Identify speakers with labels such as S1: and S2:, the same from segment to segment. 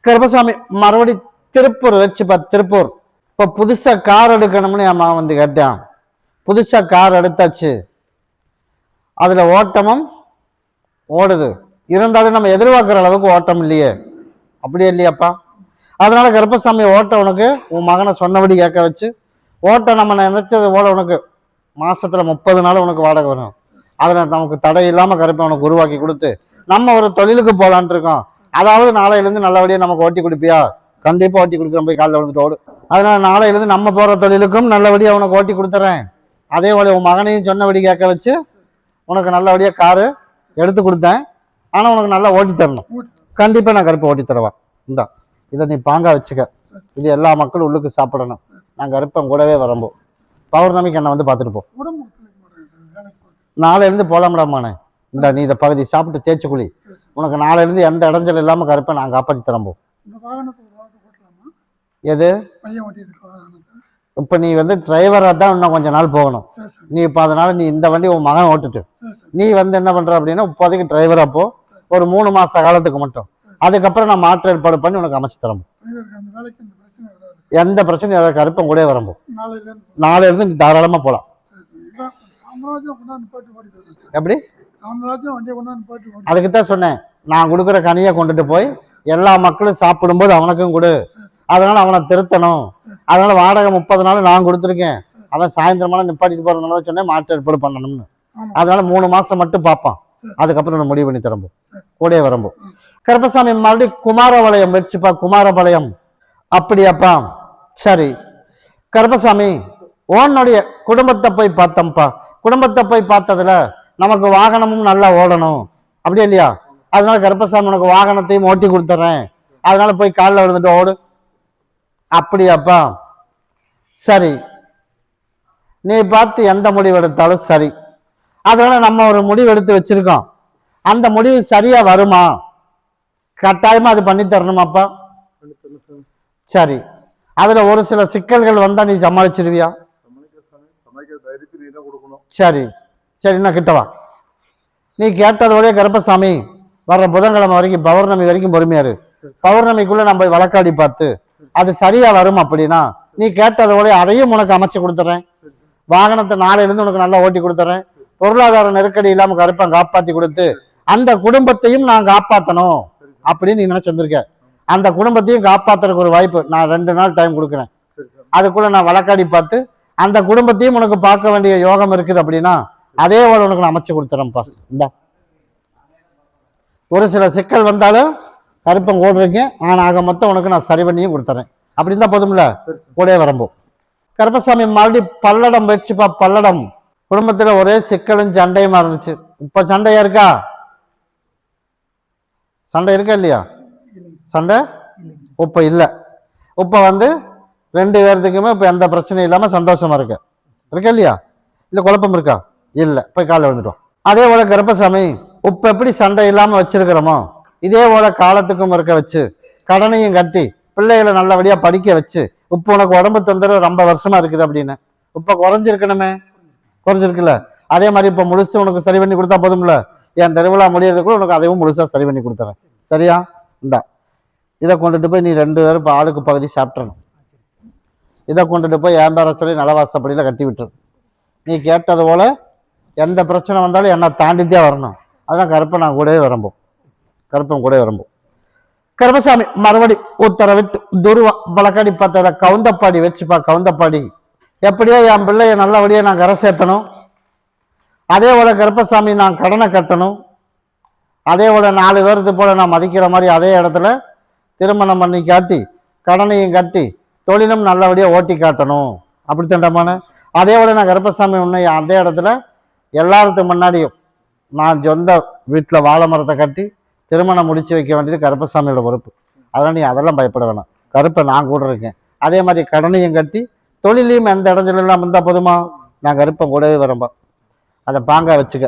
S1: கருப்பசாமி மறுபடி திருப்பூர் வச்சுப்பா. திருப்பூர் இப்போ புதுசா கார் எடுக்கணும்னு என் மகன் வந்து கேட்டான். புதுசா கார் எடுத்தாச்சு, அதுல ஓட்டமும் ஓடுது, இருந்தாலும் நம்ம எதிர்பார்க்குற அளவுக்கு ஓட்டம் இல்லையே. அப்படியே இல்லையாப்பா? அதனால கருப்பசாமி ஓட்ட உனக்கு உன் மகனை சொன்னபடி கேட்க வச்சு ஓட்ட நம்ம நினைச்சது போல உனக்கு மாசத்துல 30 நாள் உனக்கு வாடகை வரும். அதுல நமக்கு தடை இல்லாம கருப்பை உனக்கு உருவாக்கி கொடுத்து நம்ம ஒரு தொழிலுக்கு போலான் இருக்கோம். அதாவது நாளையிலேருந்து நல்லபடியா நமக்கு ஓட்டி கொடுப்பியா? கண்டிப்பா ஓட்டி கொடுக்குறேன், போய் காலைல வந்துட்டு ஓடு. அதனால நாளையிலேருந்து நம்ம போற தொழிலுக்கும் நல்லபடியா உனக்கு ஓட்டி கொடுத்துறேன். அதே போல உன் மகனையும் சொன்னபடி கேட்க வச்சு உனக்கு நல்லபடியா காரு எடுத்து கொடுத்தேன். ஆனா உனக்கு நல்லா ஓட்டி தரணும். கண்டிப்பா நான் கருப்பை ஓட்டி தருவா. இந்தா இதை நீ பாங்கா வச்சுக்க. இது எல்லா மக்களும் உள்ளுக்கு சாப்பிடணும். நான் கருப்பன் கூடவே வரம்போ பௌர்ணமிக்கு என்ன வந்து பார்த்துட்டு போ. நாளையிலேருந்து போலாம்டாமானே. இந்த நீ இதை பகுதி சாப்பிட்டு தேய்ச்சி குழி. உனக்கு நாளையிலேருந்து எந்த இடைஞ்சல் இல்லாமல் கருப்பை நான் காப்பாற்றி தரம்போ. எது இப்போ நீ வந்து டிரைவராக தான் இன்னும் கொஞ்ச நாள் போகணும். நீ இப்போ அதனால நீ இந்த வண்டி உன் மகன் ஓட்டுட்டு நீ வந்து என்ன பண்ற அப்படின்னா இப்போதைக்கு டிரைவராக போ, ஒரு 3 மாச காலத்துக்கு மட்டும். அதுக்கப்புறம் நான் மாற்று ஏற்பாடு பண்ணி உனக்கு அமைச்சு தரம்போ. எந்த பிரச்சனையும் அதை கருப்பம் கூட வரம்போ. நாளையிலேருந்து நீ தாராளமாக போகலாம். எப்படி? அதுக்குத்தான் சொன்னேன், நான் கொடுக்குற கனியை கொண்டுட்டு போய் எல்லா மக்களும் சாப்பிடும்போது அவனுக்கும் கொடு. அதனால அவனை திருத்தணும். அதனால வாடகை 30 நாள் நான் கொடுத்துருக்கேன். அவன் சாயந்தரமான நிப்பாட்டிட்டு போறதுனால சொன்னேன் மாற்று ஏற்பாடு பண்ணணும்னு. அதனால 3 மாசம் மட்டும் பார்ப்பான். அதுக்கப்புறம் நான் முடிவு பண்ணி தரம்போ, கூடயே வரம்போ. கருப்பசாமி மறுபடியும் குமாரபாளையம் வச்சுப்பா. குமாரபாளையம் அப்படியாப்பா? சரி கருப்பசாமி, உன்னுடைய குடும்பத்தை போய் பார்த்தோம்ப்பா. குடும்பத்தை போய் பார்த்ததுல நமக்கு வாகனமும் நல்லா ஓடணும், அப்படியே இல்லையா? அதனால கருப்பசாமி உனக்கு வாகனத்தையும் ஓட்டி கொடுத்துட்றேன். அதனால போய் காலில் விழுந்துட்டு ஓடு. அப்படியாப்பா? சரி, நீ பார்த்து எந்த முடிவு எடுத்தாலும் சரி. அதனால நம்ம ஒரு முடிவு எடுத்து வச்சிருக்கோம். அந்த முடிவு சரியா வருமா? கட்டாயமா அது பண்ணி தரணுமாப்பா? சரி, அதுல ஒரு சில சிக்கல்கள் வந்தா நீ சமாளிச்சிருவியா? சரி சரி, நான் கிட்டவா. நீ கேட்டதோடய கருப்பசாமி வர்ற புதன்கிழமை வரைக்கும் பௌர்ணமி வரைக்கும் பொறுமையாரு. பௌர்ணமிக்குள்ள நம்ம போய் வழக்காடி பார்த்து அது சரியா வரும். அப்படின்னா நீ கேட்டதோட அதையும் உனக்கு அமைச்சு கொடுத்துறேன். வாகனத்தை நாளையிலிருந்து உனக்கு நல்லா ஓட்டி கொடுத்துறேன். பொருளாதார நெருக்கடி இல்லாம கருப்பை காப்பாத்தி கொடுத்து அந்த குடும்பத்தையும் நான் காப்பாற்றணும் அப்படின்னு நீ நினைச்சு வந்திருக்க. அந்த குடும்பத்தையும் காப்பாத்துறதுக்கு ஒரு வாய்ப்பு நான் 2 நாள் டைம் கொடுக்குறேன். அதுக்குள்ள நான் வழக்காடி பார்த்து அந்த குடும்பத்தையும் உனக்கு பார்க்க வேண்டிய யோகம் இருக்குது. அப்படின்னா அதே போல உனக்கு நான் அமைச்சு கொடுத்துறேன்ப்பா. இந்த ஒரு சில சிக்கல் வந்தாலும் கருப்பம் ஓடுறீங்க, ஆனா ஆக மொத்தம் உனக்கு நான் சரி பண்ணியும் கொடுத்துறேன். அப்படி இருந்தா போதும்ல, கூடயே வரம்போ. கருப்பசாமி மறுபடியும் பல்லடம் வச்சுப்பா. பல்லடம் குடும்பத்துல ஒரே சிக்கலும் சண்டையுமா இருந்துச்சு. இப்ப சண்டையா இருக்கா? சண்டை இருக்கா இல்லையா? சண்டை இப்ப இல்ல. இப்ப வந்து 2 பேர்த்துக்குமே இப்ப எந்த பிரச்சனையும் இல்லாம சந்தோஷமா இருக்கா இல்லையா? இல்ல குழப்பம் இருக்கா? இல்ல. போய் காலைல வந்துட்டோம். அதே போல கருப்பசாமி இப்ப எப்படி சண்டை இல்லாம வச்சிருக்கிறோமோ இதே போல காலத்துக்கும் இருக்க வச்சு கடனையும் கட்டி பிள்ளைகளை நல்லபடியா படிக்க வச்சு இப்ப உனக்கு உடம்பு தொந்தரவு ரொம்ப வருஷமா இருக்குது அப்படின்னு இப்ப குறைஞ்சிருக்கணுமே. குறைஞ்சிருக்குல்ல? அதே மாதிரி இப்ப முழுசு உனக்கு சரி பண்ணி கொடுத்தா போதும்ல. என் திருவிழா முடியறதுக்குள்ள உனக்கு அதையும் முழுசா சரி பண்ணி கொடுத்துறேன். சரியா? இந்தா இதை கொண்டுட்டு போய் நீ 2 பேரும் இப்போ ஆளுக்கு பகுதி சாப்பிட்றணும். இதை கொண்டுட்டு போய் என் பேர சொல்லி நலவாசப்படியில கட்டி விட்டுரு. நீ கேட்டது போல எந்த பிரச்சனை வந்தாலும் என்னை தாண்டித்தே வரணும். அதெல்லாம் கருப்பை நான் கூடவே வரம்போ. கருப்பன் கூட வரம்போ. கருப்பசாமி மறுபடி உத்தரவிட்டு துருவா வழக்காடி பார்த்தத கவுந்தப்பாடி வச்சுப்பா. கவுந்தப்பாடி எப்படியோ என் பிள்ளைய நல்லபடியா நான் கரை சேர்த்தணும். அதே போல கருப்பசாமி நான் கடனை கட்டணும். அதே போல 4 பேருக்கு போல நான் மதிக்கிற மாதிரி அதே இடத்துல திருமணம் பண்ணி காட்டி கடனையும் கட்டி தொழிலும் நல்லபடியா ஓட்டி காட்டணும். அப்படி தண்டமான அதே போல நான் கருப்பசாமி உன்னை அதே இடத்துல எல்லாத்துக்கு முன்னாடியும் நான் சொந்த வீட்டில் வாழை மரத்தை கட்டி திருமணம் முடிச்சு வைக்க வேண்டியது கருப்பசாமியோட பொறுப்பு. அதெல்லாம் நீ அதெல்லாம் பயப்பட வேணாம். கருப்பை நான் கூட இருக்கேன். அதே மாதிரி கடனையும் கட்டி தொழிலையும் எந்த இடத்துல எல்லாம் இருந்தால் போதுமா? நான் கருப்பன் கூடவே வரம்பா. அதை பாங்கா வச்சுக்க.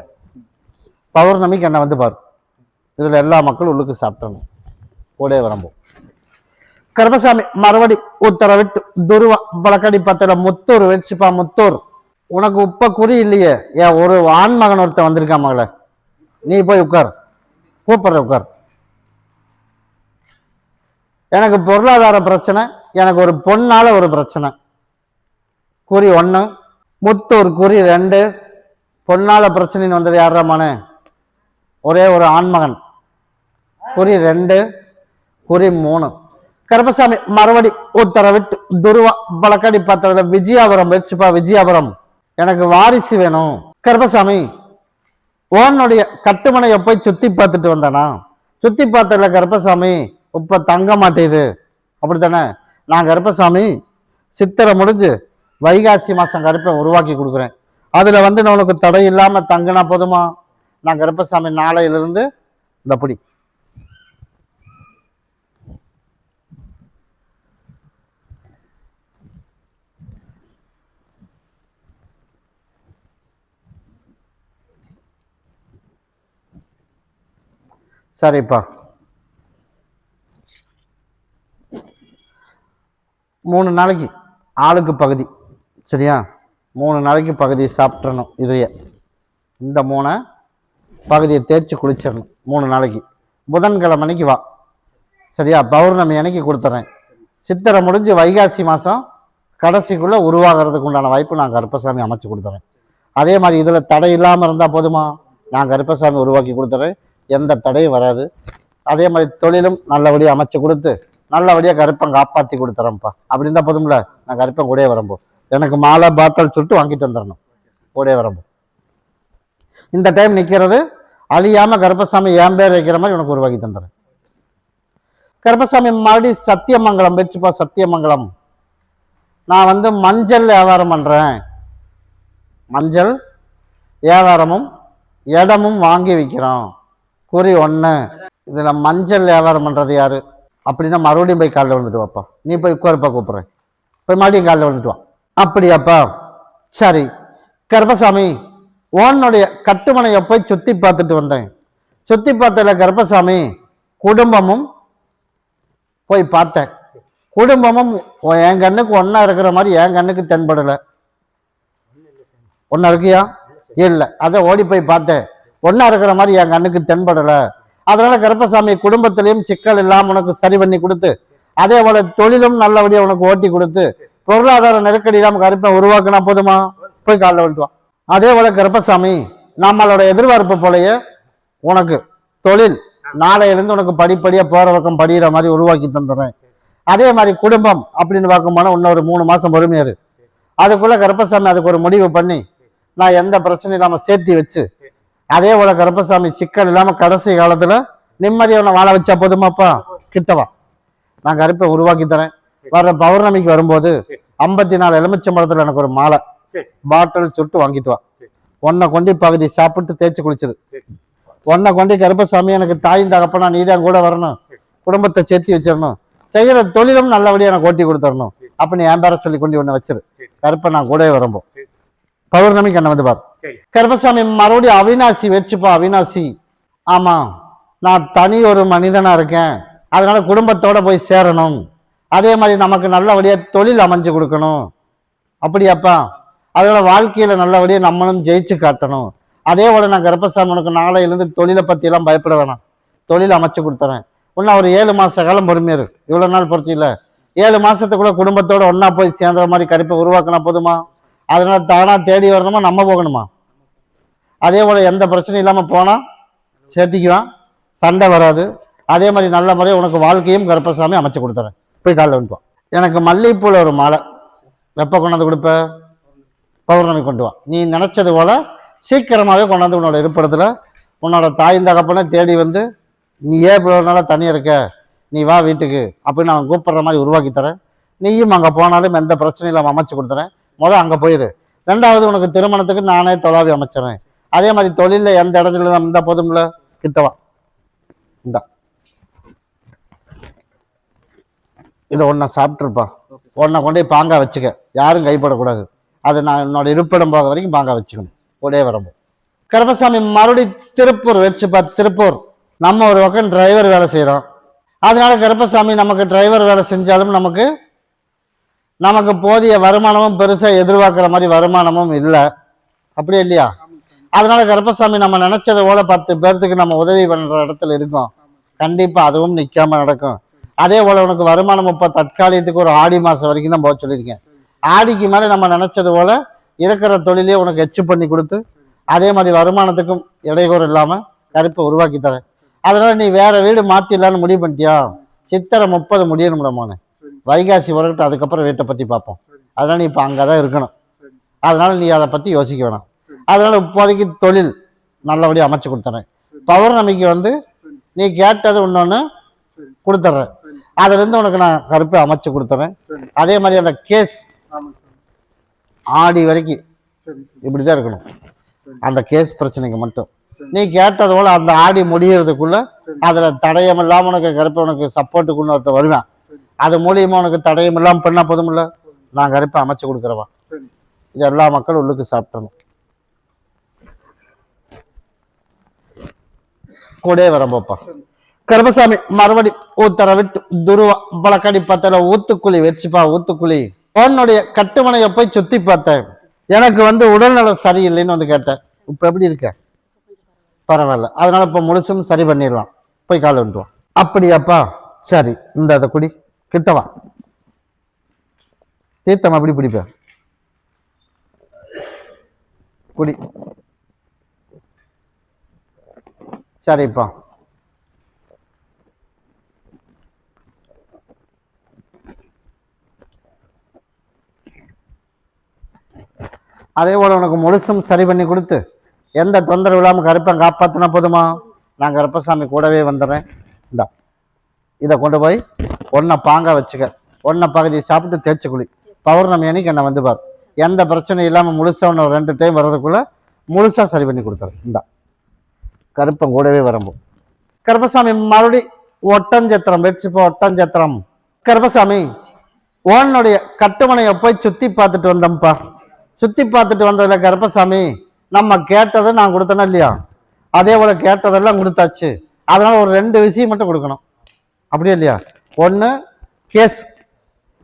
S1: பௌர்ணமிக்கு என்னை வந்து பாரு. இதில் எல்லா மக்களும் உள்ளுக்கு சாப்பிட்டணும். கூடவே வரம்போ. கருப்பசாமி மறுபடி உத்தரவிட்டு துருவா வழக்கடி பத்திர முத்தூர் வச்சுப்பா. முத்தூர் உனக்கு உப்ப குறி இல்லையே. ஏன் ஒரு ஆண்மகன் ஒருத்தன் வந்திருக்கான் மகள, நீ போய் உட்கார். கூப்பிடுற உட்கார். எனக்கு பொருளாதார பிரச்சனை, எனக்கு ஒரு பொண்ணால ஒரு பிரச்சனை. குறி 1, முத்து ஒரு குறி 2. பொண்ணால பிரச்சனைன்னு வந்தது யாராமானே? ஒரே ஒரு ஆண்மகன். குறி 2, குறி 3. கருப்பசாமி மறுபடி உத்தரவிட்டு துருவா பழக்கடி பார்த்ததுல விஜயாபுரம் வச்சுப்பா. விஜயாபுரம் எனக்கு வாரிசு வேணும். கருப்பசாமி உன்னுடைய கட்டுமனையை போய் சுத்தி பார்த்துட்டு வந்தானா? சுத்தி பார்த்ததுல கருப்பசாமி இப்ப தங்க மாட்டேது, அப்படித்தானே? நான் கருப்பசாமி சித்திரை முடிஞ்சு வைகாசி மாசம் கருப்பை உருவாக்கி கொடுக்குறேன். அதுல வந்து நான் உனக்கு தடை இல்லாம தங்கினா போதுமா? நான் கருப்பசாமி நாளையிலிருந்து இந்த படி சரிப்பா. 3 நாளைக்கு ஆளுக்கு பகுதி, சரியா? 3 நாளைக்கு பகுதி சாப்பிட்றணும். இதைய இந்த 3 பகுதியை தேய்ச்சி குளிச்சிடணும் 3 நாளைக்கு. புதன்கிழமை அன்னைக்கு வா, சரியா? பௌர்ணமி அன்னைக்கு கொடுத்துட்றேன். சித்திரை முடிஞ்சு வைகாசி மாதம் கடைசிக்குள்ளே உருவாகிறதுக்கு உண்டான வாய்ப்பு நான் கருப்பசாமி அமைச்சு கொடுத்துறேன். அதே மாதிரி இதில் தடை இல்லாமல் இருந்தால் போதுமா? நான் கருப்பசாமி உருவாக்கி கொடுத்துறேன், எந்த தடையும் வராது. அதே மாதிரி தொழிலும் நல்லபடியாக அமைச்சு கொடுத்து நல்லபடியாக கருப்பம் காப்பாற்றி கொடுத்துறேன்ப்பா. அப்படி இருந்தால் போதும்ல, நான் கருப்பம் கூடயே வரம்போ. எனக்கு மாலை பாட்டில் சுட்டு வாங்கிட்டு வந்துடணும், கூடயே வரம்போ. இந்த டைம் நிற்கிறது அழியாமல் கருப்பசாமி என் பேர் வைக்கிற மாதிரி உனக்கு உருவாக்கி தந்துடுறேன். கருப்பசாமி மறுபடியும் சத்தியமங்கலம் வச்சுப்பா. சத்தியமங்கலம் நான் வந்து மஞ்சள் வியாபாரம் பண்ணுறேன். மஞ்சள் வியாபாரமும் இடமும் வாங்கி விற்கிறோம். குறி 1. இதில் மஞ்சள் வியாபாரம் பண்ணுறது யாரு அப்படின்னா மறுபடியும் போய் காலைல வந்துட்டு வாப்பா. நீ போய் உட்காருப்பா, கூப்பிட்றேன். போய் மறுபடியும் காலைல வந்துட்டு வா. அப்படியாப்பா, சரி. கருப்பசாமி உன்னுடைய கட்டுமனையை போய் சுற்றி பார்த்துட்டு வந்தேன். சுற்றி பார்த்ததில்ல கருப்பசாமி குடும்பமும் போய் பார்த்தேன். குடும்பமும் என் கண்ணுக்கு ஒன்றா இருக்கிற மாதிரி என் கண்ணுக்கு தென்படலை. ஒன்றா இருக்கியா? இல்லை. அதை ஓடி போய் பார்த்தேன், ஒன்றா இருக்கிற மாதிரி என் கண்ணுக்கு தென்படலை. அதனால கருப்பசாமி குடும்பத்திலையும் சிக்கல் இல்லாமல் உனக்கு சரி பண்ணி கொடுத்து, அதே போல தொழிலும் நல்லபடியாக உனக்கு ஓட்டி கொடுத்து, பொருளாதார நெருக்கடி இல்லாமல் கருப்பை உருவாக்கினா போதுமா? போய் காலைல வந்துட்டுவான். அதே போல கருப்பசாமி நம்மளோட எதிர்பார்ப்பு போலயே உனக்கு தொழில் நாளையிலேருந்து உனக்கு படிப்படியாக போகிற பக்கம் படிகிற மாதிரி உருவாக்கி தந்துடுறேன். அதே மாதிரி குடும்பம் அப்படின்னு பார்க்கும்போனா இன்னொரு 3 மாதம் பொறுமையாரு. அதுக்குள்ளே கருப்பசாமி அதுக்கு ஒரு முடிவு பண்ணி நான் எந்த பிரச்சனையும் இல்லாமல் சேர்த்தி வச்சு, அதே போல கருப்பசாமி சிக்கல் இல்லாமல் கடைசி காலத்தில் நிம்மதியாக வாழ வச்சா போதுமாப்பா. கிட்டவா, நான் கருப்பை உருவாக்கி தரேன். வர்ற பௌர்ணமிக்கு வரும்போது 54 எலுமிச்சம்பழத்தில் எனக்கு ஒரு மாலை பாட்டில் சுட்டு வாங்கிட்டு வா. ஒன்றை கொண்டு பகுதி சாப்பிட்டு தேய்ச்சி குளிச்சிரு. ஒன்றை கொண்டு கருப்பசாமி எனக்கு தாயும் தகப்பனா நீ தான் கூட வரணும், குடும்பத்தை சேர்த்தி வச்சிடணும், செய்கிற தொழிலும் நல்லபடியாக எனக்கு ஓட்டி கொடுத்துடணும். அப்போ நீ என் பேரை சொல்லி கொண்டு ஒன்று வச்சிரு. கருப்பை நான் கூட வரம்போ பௌர்ணமிக்கு என்ன வந்து பாரு. கருப்பசாமி மறுபடியும் அவினாசி வச்சுப்பா. அவினாசி ஆமா, நான் தனி ஒரு மனிதனா இருக்கேன், அதனால குடும்பத்தோட போய் சேரணும். அதே மாதிரி நமக்கு நல்லபடியாக தொழில் அமைஞ்சு கொடுக்கணும். அப்படியாப்பா, அதோட வாழ்க்கையில நல்லபடியாக நம்மளும் ஜெயிச்சு காட்டணும். அதே போல நான் கருப்பசாமி உனக்கு நாளையிலேருந்து தொழிலை பற்றியெல்லாம் பயப்பட வேணாம், தொழில் அமைச்சு கொடுத்துறேன். இன்னும் ஒரு 7 மாத காலம் பொறுமையாரு. இவ்வளோ நாள் பொறுத்து இல்லை, 7 மாசத்துக்குள்ள குடும்பத்தோட ஒன்னா போய் சேர்ந்த மாதிரி கருப்பை உருவாக்கினா போதுமா? அதனால தானா தேடி வரணுமா, நம்ம போகணுமா? அதே போல எந்த பிரச்சனையும் இல்லாமல் போனால் சேர்த்திக்குவான், சண்டை வராது. அதே மாதிரி நல்ல முறையை உனக்கு வாழ்க்கையும் கருப்பசாமி அமைச்சு கொடுத்துறேன். போய் காலைல வந்துவான். எனக்கு மல்லிகைப்பூவில் ஒரு மாலை எப்போ கொண்டாந்து கொடுப்ப? பௌர்ணமி கொண்டு வா. நீ நினச்சது போல சீக்கிரமாகவே கொண்டாந்து உன்னோட இருப்பிடத்தில் உன்னோட தாயின் தகப்பனை தேடி வந்து, நீ ஏன் இவ்வளோ நாளாக தனியாக இருக்க, நீ வா வீட்டுக்கு அப்படின்னு நான் கூப்பிட்ற மாதிரி உருவாக்கி தரேன். நீயும் அங்கே போனாலும் எந்த பிரச்சனையும் இல்லாமல் அமைச்சு கொடுத்துறேன். முதல் அங்கே போயிரு. 2வது உனக்கு திருமணத்துக்கு நானே தொலாவி அமைச்சிடறேன். அதே மாதிரி தொழிலில் எந்த இடத்துல தான் இருந்தால் போதும்ல, கிட்டவா. இந்தா இதை ஒன்றை சாப்பிட்ருப்பா. ஒன்றை கொண்டு போய் பாங்கா வச்சுக்க, யாரும் கைப்படக்கூடாது. அது நான் என்னோட இருப்பிடம் போக வரைக்கும் பாங்கா வச்சுக்கணும், கூடயே வரம்போ. கருப்பசாமி மறுபடி திருப்பூர் வச்சுப்பா. திருப்பூர் நம்ம ஒரு பக்கம் டிரைவர் வேலை செய்கிறோம். அதனால கருப்பசாமி நமக்கு டிரைவர் வேலை செஞ்சாலும் நமக்கு போதிய வருமானமும் பெருசாக எதிர்பார்க்குற மாதிரி வருமானமும் இல்லை, அப்படியே இல்லையா? அதனால கருப்பசாமி நம்ம நினைச்சதை போல 10 பேர்த்துக்கு நம்ம உதவி பண்ணுற இடத்துல இருக்கோம். கண்டிப்பாக அதுவும் நிற்காம நடக்கும். அதே போல உனக்கு வருமானம் இப்போ தற்காலிகத்துக்கு ஒரு ஆடி மாசம் வரைக்கும் தான் போக சொல்லியிருக்கேன். ஆடிக்கு மேலே நம்ம நினைச்சது போல இருக்கிற தொழிலே உனக்கு எச்சு பண்ணி கொடுத்து அதே மாதிரி வருமானத்துக்கும் இடையூறு இல்லாமல் கருப்பை உருவாக்கி தரேன். அதனால நீ வேற வீடு மாத்திடலான்னு முடிவு பண்ணிட்டியா? சித்திரை 30 முடியணும்டாமோனே, வைகாசி வரட்டும், அதுக்கப்புறம் வீட்டை பற்றி பார்ப்போம். அதனால நீ இப்போ அங்கே தான் இருக்கணும். அதனால நீ அதை பற்றி யோசிக்க வேணாம். அதனால இப்போதைக்கு தொழில் நல்லபடியாக அமைச்சு கொடுத்துறேன். பௌர்ணமிக்கு வந்து நீ கேட்டது இன்னொன்று கொடுத்துட்றேன். அதுலேருந்து உனக்கு நான் கருப்பை அமைச்சு கொடுத்துறேன். அதே மாதிரி அந்த கேஸ் ஆடி வரைக்கும் இப்படி தான் இருக்கணும். அந்த கேஸ் பிரச்சனைக்கு மட்டும் நீ கேட்டது போல அந்த ஆடி முடியறதுக்குள்ள அதுல தடயம் இல்லாம உனக்கு கருப்பை உனக்கு சப்போர்ட்டுக்குன்னு ஒருத்தர் வருவேன். அது மூலியமா உனக்கு தடயம் இல்லாம பண்ணா போதும் இல்ல, நான் கருப்பை அமைச்சு கொடுக்குறவா. இது எல்லா மக்களும் உள்ளுக்கு சாப்பிட்டணும். கூட வரப்போப்பா கருப்பசாமி மறுபடி ஊத்தர விட்டு துருவா பழக்கடி பார்த்தல ஊத்துக்குழி வச்சுப்பா. ஊத்துக்குழி உன்னுடைய கட்டுமனையை போய் சுத்தி பார்த்தேன். எனக்கு வந்து உடல்நலம் சரியில்லைன்னு வந்து கேட்டேன். இப்ப எப்படி இருக்க? பரவாயில்ல. அதனால இப்ப முழுசும் சரி பண்ணிடலாம். போய் காலை விட்டுவான். அப்படியாப்பா, சரி. இந்த அதை குடி, கிட்டவா தீர்த்தம் அப்படி பிடிப்ப குடி. சரிப்பா. அதே போல உனக்கு முழுசும் சரி பண்ணி கொடுத்து எந்த தொந்தரவு இல்லாமல் கருப்பை காப்பாற்றினா போதுமா? நான் கருப்பசாமி கூடவே வந்துடுறேன். இந்தா இதை கொண்டு போய் ஒன்றை பாங்க வச்சுக்க. ஒன்றை பகுதியை சாப்பிட்டு தேய்ச்சி குளி. பௌர்ணமி அன்னைக்கு என்னை வந்து பார். எந்த பிரச்சனையும் இல்லாமல் முழுசாக ஒன்று 2 டைம் வர்றதுக்குள்ளே முழுசாக சரி பண்ணி கொடுத்துறேன். இந்தா கருப்பம் கூடவே வரும்போது கருப்பசாமி மறுபடி ஒட்டஞ்சத்திரம் வச்சுப்போ. ஒட்டஞ்சத்திரம் கருப்பசாமி உன்னுடைய கட்டுமனையை போய் சுற்றி பார்த்துட்டு வந்தோம்ப்பா. சுற்றி பார்த்துட்டு வந்ததில்ல கருப்பசாமி, நம்ம கேட்டதை நான் கொடுத்தேனா இல்லையா? அதே போல் கேட்டதெல்லாம் கொடுத்தாச்சு. அதனால் ஒரு 2 விஷயம் மட்டும் கொடுக்கணும், அப்படியே இல்லையா? ஒன்று கேஸ்,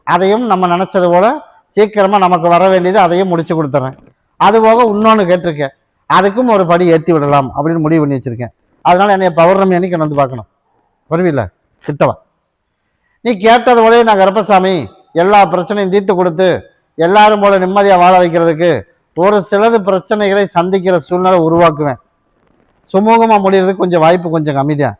S1: அதையும் நம்ம நினச்சது போல் சீக்கிரமாக நமக்கு வர வேண்டியது அதையும் முடிச்சு கொடுத்துட்றேன். அதுபோக இன்னொன்று கேட்டிருக்கேன், அதுக்கும் ஒரு படி ஏற்றி விடலாம் அப்படின்னு முடிவு பண்ணி வச்சுருக்கேன். அதனால் என்னைய பௌர்ணமி அன்னைக்கு வந்து பார்க்கணும். வருவில்ல? கிட்டவா. நீ கேட்டது போலே நான் கருப்பசாமி எல்லா பிரச்சனையும் தீர்த்து கொடுத்து எல்லாரும் போல நிம்மதியாக வாழ வைக்கிறதுக்கு ஒரு சிலது பிரச்சனைகளை சந்திக்கிற சூழ்நிலை உருவாக்குவேன். சுமூகமாக முடியறதுக்கு கொஞ்சம் வாய்ப்பு கொஞ்சம் கம்மி தான்.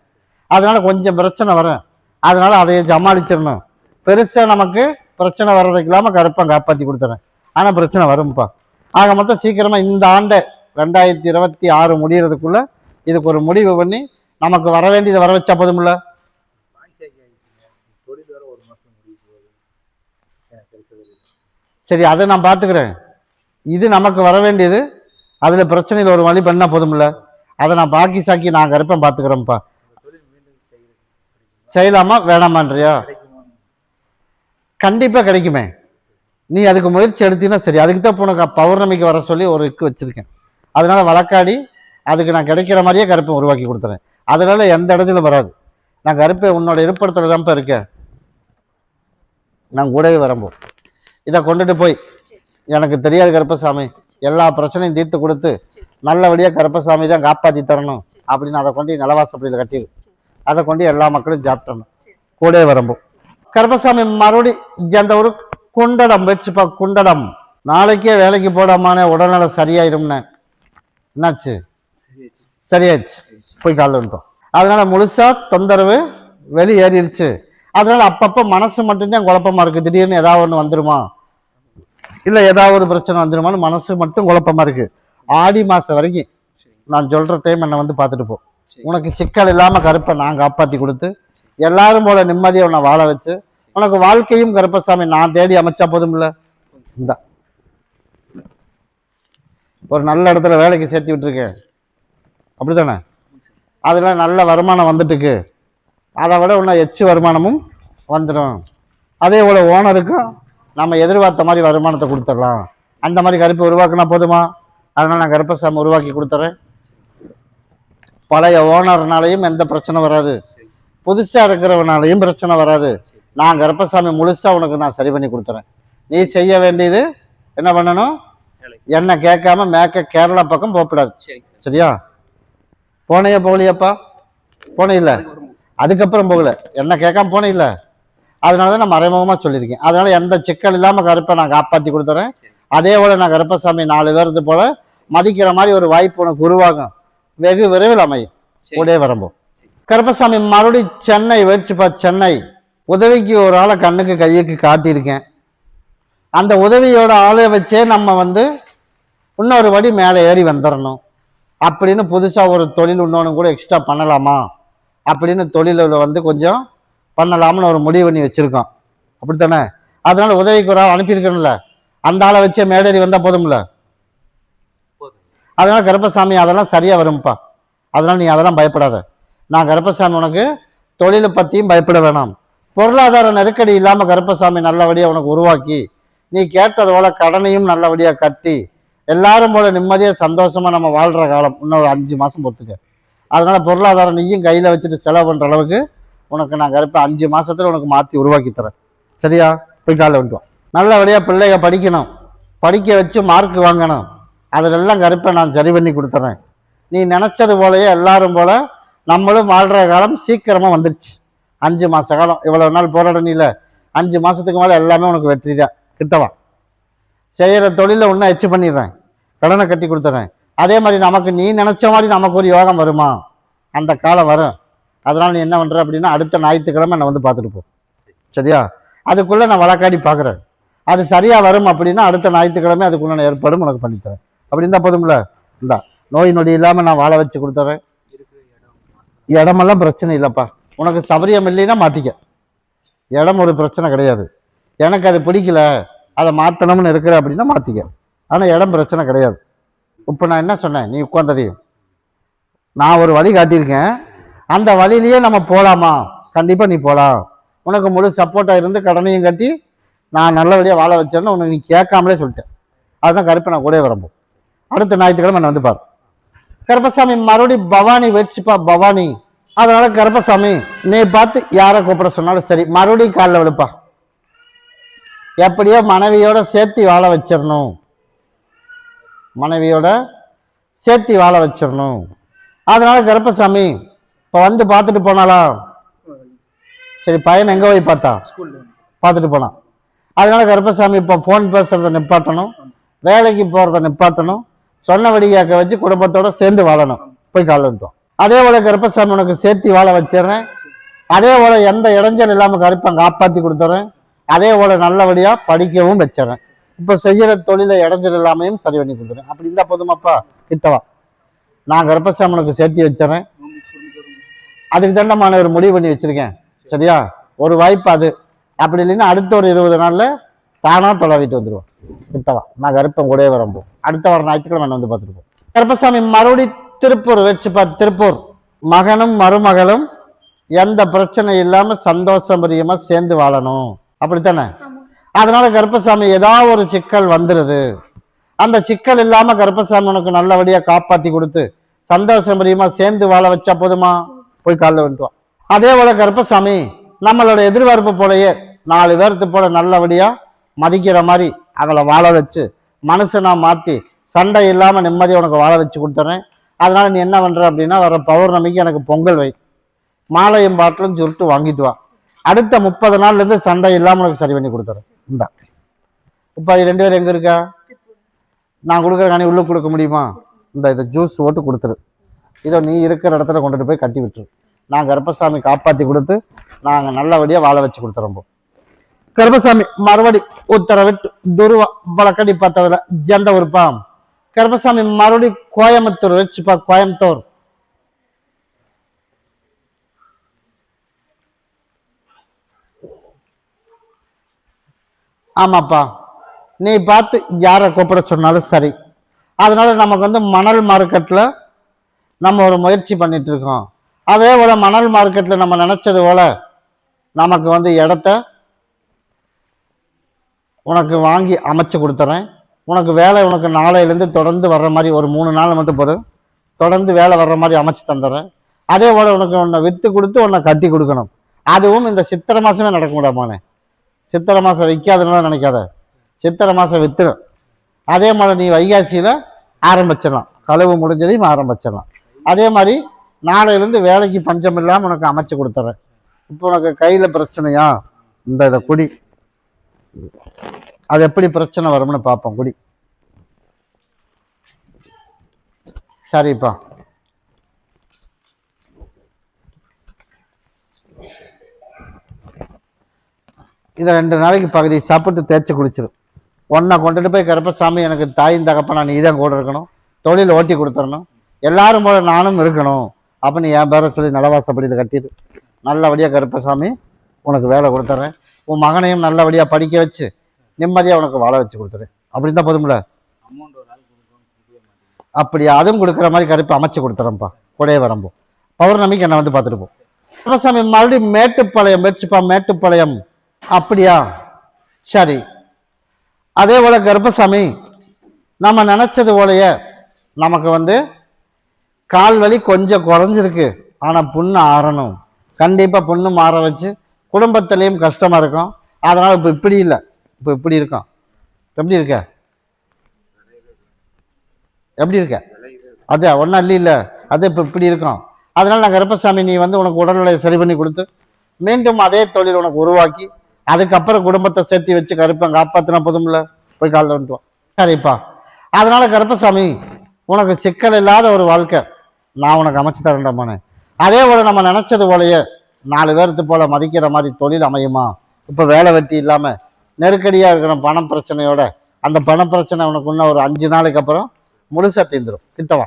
S1: அதனால கொஞ்சம் பிரச்சனை வரும். அதனால அதை சமாளிச்சிடணும். பெருசாக நமக்கு பிரச்சனை வர்றதுக்கு இல்லாமல் கருப்பை காப்பாற்றி கொடுத்துறேன். ஆனால் பிரச்சனை வரும்ப்பா. ஆக மொத்தம் சீக்கிரமாக இந்த ஆண்டை 2026 முடியறதுக்குள்ள இதுக்கு ஒரு முடிவு பண்ணி நமக்கு வர வேண்டியதை வர வச்சா போதும்ல. சரி, அதை நான் பார்த்துக்கிறேன். இது நமக்கு வர வேண்டியது, அதில் பிரச்சனையில் ஒரு வழி பண்ணால் போதும்ல. அதை நான் பாக்கி சாக்கி நான் கருப்பேன் பார்த்துக்கிறேன்ப்பா. செய்யலாமா வேணாமான்றியா? கண்டிப்பாக கிடைக்குமே. நீ அதுக்கு முயற்சி எடுத்தீங்கன்னா சரி. அதுக்கு தான் உனக்கு பௌர்ணமிக்கு வர சொல்லி ஒரு இக்கு வச்சுருக்கேன். அதனால வழக்காடி அதுக்கு நான் கிடைக்கிற மாதிரியே கருப்பை உருவாக்கி கொடுத்துறேன். அதனால எந்த இடத்துலையும் வராது. நான் கருப்பை உன்னோட இருப்பிடத்துல தான்ப்பா இருக்கேன். நான் கூடவே வரம்போது இதை கொண்டுட்டு போய் எனக்கு தெரியாது கருப்பசாமி எல்லா பிரச்சனையும் தீர்த்து கொடுத்து நல்லபடியாக கருப்பசாமி தான் காப்பாற்றி தரணும் அப்படின்னு அதை கொண்டு நிலவாசப்படியில் கட்டிடு. அதை கொண்டு எல்லா மக்களும் சாப்பிட்டணும். கூடவே வரம்போது கருப்பசாமி மறுபடி அந்த ஒரு குண்டடம் வச்சுப்பா. குண்டடம் நாளைக்கே வேலைக்கு போடாமனே உடல்நலம் சரியாயிரும்னு. என்னாச்சு? சரியாயிடுச்சு. போய் காலைல வந்துட்டோம். அதனால முழுசா தொந்தரவு வெளியேறிடுச்சு. அதனால அப்பப்போ மனசு மட்டும்தான் குழப்பமா இருக்கு. திடீர்னு ஏதாவது ஒன்று வந்துருமா, இல்லை ஏதாவது ஒரு பிரச்சனை வந்துருமான்னு மனசு மட்டும் குழப்பமா இருக்கு. ஆடி மாசம் வரைக்கும் நான் சொல்ற டைம் என்னை வந்து பார்த்துட்டு போ. உனக்கு சிக்கல் இல்லாம கருப்பை நான் காப்பாற்றி கொடுத்து எல்லாரும் போல நிம்மதியை உன்னை வாழ வச்சு உனக்கு வாழ்க்கையும் கருப்பசாமி நான் தேடி அமைச்சா போதும் இல்ல. இந்த ஒரு நல்ல இடத்துல வேலைக்கு சேர்த்து விட்டுருக்கேன், அப்படித்தானே? அதில் நல்ல வருமானம் வந்துட்டுருக்கு. அதை விட இன்னும் எச்சு வருமானமும் வந்துடும். அதே போல் ஓனருக்கும் நம்ம எதிர்பார்த்த மாதிரி வருமானத்தை கொடுத்துடலாம். அந்த மாதிரி கருப்பை உருவாக்குனா போதுமா? அதனால் நான் கருப்பசாமி உருவாக்கி கொடுத்துறேன். பழைய ஓனர்னாலையும் எந்த பிரச்சனை வராது, புதுசாக இருக்கிறவனாலையும் பிரச்சனை வராது. நான் கருப்பசாமி முழுசாக உனக்கு நான் சரி பண்ணி கொடுத்துறேன். நீ செய்ய வேண்டியது என்ன பண்ணணும், என்ன கேட்காம மேற்க கேரளா பக்கம் போகக்கூடாது. சரியா? போனையா போகலையாப்பா? போனே இல்லை. அதுக்கப்புறம் போகல, என்ன கேட்காம போனே இல்லை. அதனால தான் நான் மறைமுகமாக சொல்லியிருக்கேன். அதனால எந்த சிக்கல் இல்லாமல் கருப்பை நான் காப்பாற்றி கொடுத்துறேன். அதே போல் நான் கருப்பசாமி 4 பேருக்கு போல மதிக்கிற மாதிரி ஒரு வாய்ப்பு உனக்கு உருவாகும், வெகு விரைவில் அமையும். கூடவே வரும்போது கருப்பசாமி மறுபடி சென்னை வேட்சிப்பா, சென்னை உதவிக்கு ஒரு ஆளை கண்ணுக்கு கையுக்கு காட்டியிருக்கேன். அந்த உதவியோட ஆளை வச்சே நம்ம இன்னொரு படி மேலே ஏறி வந்துடணும் அப்படின்னு புதுசாக ஒரு தொழில் இன்னொன்று கூட எக்ஸ்ட்ரா பண்ணலாமா அப்படின்னு தொழிலில் கொஞ்சம் பண்ணலாம்னு ஒரு முடிவு பண்ணி வச்சுருக்கோம். அப்படித்தானே? அதனால உதவிக்கு ஒரு ஆள் அனுப்பியிருக்கணும்ல, அந்த ஆளை வச்சே மேடேறி வந்தால் போதும்ல. அதனால கருப்பசாமி அதெல்லாம் சரியாக வரும்ப்பா. அதனால் நீ அதெல்லாம் பயப்படாத. நான் கருப்பசாமி உனக்கு தொழிலை பற்றியும் பயப்பட வேணாம். பொருளாதார நெருக்கடி இல்லாமல் கருப்பசாமி நல்லபடியாக உனக்கு உருவாக்கி நீ கேட்டது போல கடனையும் நல்லபடியாக கட்டி எல்லாரும் போல நிம்மதியாக சந்தோஷமாக நம்ம வாழ்கிற காலம் இன்னொரு 5 மாதம் பொறுத்துக்க. அதனால் பொருளாதாரம் நீயும் கையில் வச்சுட்டு செலவு பண்ணுற அளவுக்கு உனக்கு நான் கருப்பை 5 மாதத்தில் உனக்கு மாற்றி உருவாக்கி தரேன். சரியா? போய் காலைல வந்துட்டோம். நல்லபடியாக பிள்ளைங்க படிக்கணும், படிக்க வச்சு மார்க் வாங்கணும். அதிலெல்லாம் கருப்பை நான் சரி பண்ணி கொடுத்துட்றேன். நீ நினச்சது போலயே எல்லாரும் போல நம்மளும் வாழ்கிற காலம் சீக்கிரமாக வந்துடுச்சு. 5 மாத காலம் இவ்வளோ நாள் போராடணியில் 5 மாதத்துக்கு மேலே எல்லாமே உனக்கு வெற்றி தான். கிட்டவா செய்கிற தொழிலை ஒன்றும் எச்சு பண்ணிடுறேன், கடனை கட்டி கொடுத்துட்றேன். அதே மாதிரி நமக்கு நீ நினச்ச மாதிரி நமக்கு ஒரு யோகம் வருமா, அந்த காலம் வரும். அதனால் நீ என்ன பண்ணுற அப்படின்னா அடுத்த ஞாயிற்றுக்கிழமை என்னை பார்த்துட்டு போ. சரியா? அதுக்குள்ளே நான் வழக்காடி பார்க்குறேன். அது சரியாக வரும் அப்படின்னா அடுத்த ஞாயிற்றுக்கிழமை அதுக்குள்ள ஏற்பாடும் உனக்கு பண்ணித்தரேன். அப்படி இருந்தால் போதும்ல. இந்தா நோய் நொடி இல்லாமல் நான் வாழ வச்சு கொடுத்துறேன். இடமெல்லாம் பிரச்சனை இல்லைப்பா. உனக்கு சபரியம் இல்லைன்னா மாற்றிக்க. இடம் ஒரு பிரச்சனை கிடையாது. எனக்கு அது பிடிக்கல, அதை மாற்றணும்னு இருக்கிற அப்படின்னா மாற்றிக்க. ஆனால் இடம் பிரச்சனை கிடையாது. இப்போ நான் என்ன சொன்னேன், நீ உட்காந்ததையும் நான் ஒரு வழி காட்டியிருக்கேன். அந்த வழியிலேயே நம்ம போகலாமா? கண்டிப்பாக நீ போகலாம். உனக்கு முழு சப்போர்ட்டாக இருந்து கடனையும் கட்டி நான் நல்லபடியாக வாழ வச்சேன்னு உனக்கு நீ கேட்காமலே சொல்லிட்டேன். அதுதான் கருப்பை நான் கூட வரம்போ. அடுத்த ஞாயிற்றுக்கிழமை என்னை பாரு. கருப்பசாமி மறுபடி பவானி வச்சுப்பா, பவானி. அதனால கருப்பசாமி நீ பார்த்து யாரை கூப்பிட சொன்னாலும் சரி, மறுபடியும் காலில் விழுப்பா. எப்படியோ மனைவியோட சேர்த்து வாழ வச்சிடணும், மனைவியோட சேர்த்து வாழ வச்சிடணும். அதனால கருப்பசாமி இப்போ பார்த்துட்டு போனாலாம். சரி, பையன் எங்கே போய் பார்த்துட்டு போனான். அதனால கருப்பசாமி இப்போ ஃபோன் பேசுறத நிப்பாட்டணும், வேலைக்கு போகிறத நிப்பாட்டணும், சொன்னபடி கேட்க வச்சு குடும்பத்தோட சேர்ந்து வாழணும். போய் காலன்ட்டோம். அதே போல கருப்பசாமி உனக்கு சேர்த்து வாழ வச்சிடுறேன். அதே போல எந்த இடைஞ்சல் இல்லாமல் கருப்பை காப்பாற்றி கொடுத்துட்றேன். அதே போல நல்லபடியாக படிக்கவும் வச்சிடறேன். இப்போ செய்கிற தொழிலை இடைஞ்சல் இல்லாமையும் சரி பண்ணி கொடுத்துறேன். அப்படி இருந்தால் போதுமாப்பா, கிட்டவா. நான் கருப்பசாமி உனக்கு சேர்த்து வச்சிடறேன். அதுக்கு தண்டமான ஒரு முடிவு பண்ணி வச்சிருக்கேன். சரியா? ஒரு வாய்ப்பு அது. அப்படி இல்லைன்னா அடுத்த ஒரு 20 நாளில் தானாக தொலைவிட்டு வந்துடுவோம். கிட்டவா. நான் கருப்பன் கூடவே வரம்போ. அடுத்த வாரம் ஞாயிற்றுக்கிழமை என்ன பார்த்துட்டு போ. கருப்பசாமி மறுபடி திருப்பூர் வச்சுப்பா. திருப்பூர் மகனும் மருமகளும் எந்த பிரச்சனை இல்லாமல் சந்தோஷம் பிரியமாக சேர்ந்து வாழணும். அப்படித்தானே? அதனால கருப்பசாமி ஏதாவது ஒரு சிக்கல் வந்துடுது. அந்த சிக்கல் இல்லாமல் கருப்பசாமி உனக்கு நல்லபடியாக காப்பாற்றி கொடுத்து சந்தோஷம் பிரியமாக சேர்ந்து வாழ வச்சா போதுமா? போய் காலில் வந்துடுவான். அதே போல கருப்பசாமி நம்மளோட எதிர்பார்ப்பு போலயே 4 பேர்த்து போல நல்லபடியாக மதிக்கிற மாதிரி அவளை வாழ வச்சு மனுஷனா மாற்றி சண்டை இல்லாமல் நிம்மதியாக உனக்கு வாழ வச்சு கொடுத்துறேன். அதனால நீ என்ன பண்ணுற அப்படின்னா வர பௌர்ணமிக்கு எனக்கு பொங்கல் வை, மாலையும் பாட்டிலும் சுருட்டு வாங்கிட்டு வா. அடுத்த 30 நாள்லேருந்து சண்டை இல்லாமல் உனக்கு சரி பண்ணி கொடுத்துறேன். இந்தா இப்போ 2 பேர் எங்கே இருக்கா? நான் கொடுக்குற கனி உள்ளே கொடுக்க முடியுமா? இதை ஜூஸ் போட்டு கொடுத்துரு. இதை நீ இருக்கிற இடத்துல கொண்டுட்டு போய் கட்டி விட்டுரு. நான் கருப்பசாமி காப்பாற்றி கொடுத்து நாங்கள் நல்லபடியாக வாழ வச்சு கொடுத்துறோம். கருப்பசாமி மறுபடி உத்தரவிட்டு துருவா வழக்கடி பார்த்ததுல ஜெண்ட உறுப்பா. கருப்பசாமி மறுபடி கோயம்புத்தூர் வச்சுப்பா. கோயம்புத்தூர் ஆமாப்பா. நீ பார்த்து யாரை கூப்பிட சொன்னாலும் சரி. அதனால நமக்கு மணல் மார்க்கெட்டில் நம்ம ஒரு முயற்சி பண்ணிட்டு இருக்கோம். அதே போல மணல் மார்க்கெட்டில் நம்ம நினைச்சது போல நமக்கு இடத்த உனக்கு வாங்கி அமைச்சு கொடுத்துறேன். உனக்கு வேலை உனக்கு நாளையிலேருந்து தொடர்ந்து வர்ற மாதிரி ஒரு 3 நாள் மட்டும் போகிற தொடர்ந்து வேலை வர்ற மாதிரி அமைச்சு தந்துடுறேன். அதே போல் உனக்கு உன்னை விற்று கொடுத்து உன்னை கட்டி கொடுக்கணும். அதுவும் இந்த சித்திரை மாதமே நடக்க முடியாமானே. சித்திரை மாதம் விற்காதுன்னு நினைக்காத, சித்திரை மாதம் விற்றுடும். அதே மாதிரி நீ வைகாசியில் ஆரம்பிச்சிடலாம், களவு முடிஞ்சதையும் ஆரம்பிச்சிடலாம். அதே மாதிரி நாளையிலேருந்து வேலைக்கு பஞ்சம் இல்லாமல் உனக்கு அமைச்சு கொடுத்துறேன். இப்போ உனக்கு கையில் பிரச்சனையா, இதை குடி. அது எப்படி பிரச்சனை வரும்னு பார்ப்போம். குடி. சரிப்பா. இதை 2 நாளைக்கு பகுதி சாப்பிட்டு தேய்ச்சி குளிச்சிடும். ஒன்றை கொண்டுட்டு போய் கருப்பசாமி, எனக்கு தாயின் தகப்பனா நீ தான் கூட இருக்கணும், தொழில் ஓட்டி கொடுத்துடணும், எல்லாரும் போல நானும் இருக்கணும் அப்படின்னு என் பேரை சொல்லி நலவாசப்படி இதை கட்டிடு. நல்லபடியாக கருப்பசாமி உனக்கு வேலை கொடுத்துட்றேன், உன் மகனையும் நல்லபடியாக படிக்க வச்சு நிம்மதியாக உனக்கு வாழ வச்சு கொடுத்துறேன். அப்படி தான் போதும்ல? அப்படியா? அதுவும் கொடுக்குற மாதிரி கருப்பு அமைச்சு கொடுத்துறேன்ப்பா. கூடயே வரம்போ பௌர்ணமிக்கு என்னை வந்து பார்த்துட்டு போ. கருப்பசாமி மறுபடியும் மேட்டுப்பாளையம் வச்சுப்பா. மேட்டுப்பாளையம். அப்படியா? சரி. அதே போல கருப்பசாமி, நம்ம நினைச்சது போலயே நமக்கு வந்து கால் வலி கொஞ்சம் குறைஞ்சிருக்கு, ஆனால் புண்ணு ஆறணும். கண்டிப்பாக புண்ணு மாற வச்சு குடும்பத்திலையும் கஷ்டமாக இருக்கும். அதனால் இப்போ இப்படி இல்லை, இப்போ இப்படி இருக்கும். எப்படி இருக்க? எப்படி இருக்க? அது ஒன்றும் இல்லை, அது இப்போ இப்படி இருக்கும். அதனால் நான் கருப்பசாமி, நீ வந்து உனக்கு உடல்நிலையை சரி பண்ணி கொடுத்து மீண்டும் அதே தொழில் உனக்கு உருவாக்கி அதுக்கப்புறம் குடும்பத்தை சேர்த்து வச்சு கருப்பன் காப்பாற்றினா போதும்ல. போய் காலில் வந்துட்டுவான். சரிப்பா. அதனால கருப்பசாமி, உனக்கு சிக்கல் இல்லாத ஒரு வாழ்க்கை நான் உனக்கு அமைச்சு தரேன்டாமானே. அதே போல நம்ம நினைச்சது போலயே 4 பேருக்கு போல மதிக்கிற மாதிரி தொழில் அமையுமா? இப்போ வேலை வெட்டி இல்லாமல் நெருக்கடியாக இருக்கிற பண பிரச்சனையோட, அந்த பண பிரச்சனை உனக்கு இன்னும் ஒரு 5 நாளைக்கு அப்புறம் முழுசாக தீர்ந்துடும். கிட்டவா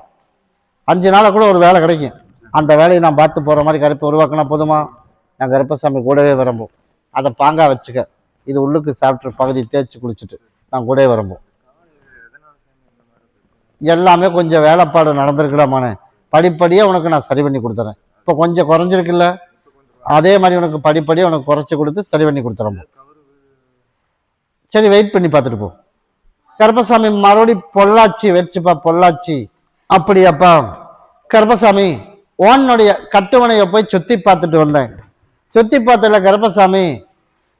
S1: 5 நாளைக்குள்ள ஒரு வேலை கிடைக்கும். அந்த வேலையை நான் பார்த்து போகிற மாதிரி கருப்பை உருவாக்கினா போதுமா? நான் கருப்பசாமி கூடவே விரும்பும். அதை பாங்கா வச்சுக்க. இது உள்ளுக்கு சாப்பிட்டு பகுதி தேய்ச்சி குளிச்சுட்டு நான் கூடவே விரும்பும். எல்லாமே கொஞ்சம் வேலைப்பாடு நடந்திருக்கலாமானே. படிப்படியாக உனக்கு நான் சரி பண்ணி கொடுத்துறேன். இப்போ கொஞ்சம் குறைஞ்சிருக்குல்ல, அதே மாதிரி உனக்கு படிப்படியாக உனக்கு குறைச்சி கொடுத்து சரி பண்ணி கொடுத்துறோம். சரி, வெயிட் பண்ணி பார்த்துட்டு போ. கருப்பசாமி மறுபடி பொள்ளாச்சி வச்சுப்பா. பொள்ளாச்சி. அப்படியாப்பா? கருப்பசாமி, உன்னுடைய கட்டுமனையை போய் சுற்றி பார்த்துட்டு வந்தேன். சுற்றி பார்த்தல கருப்பசாமி,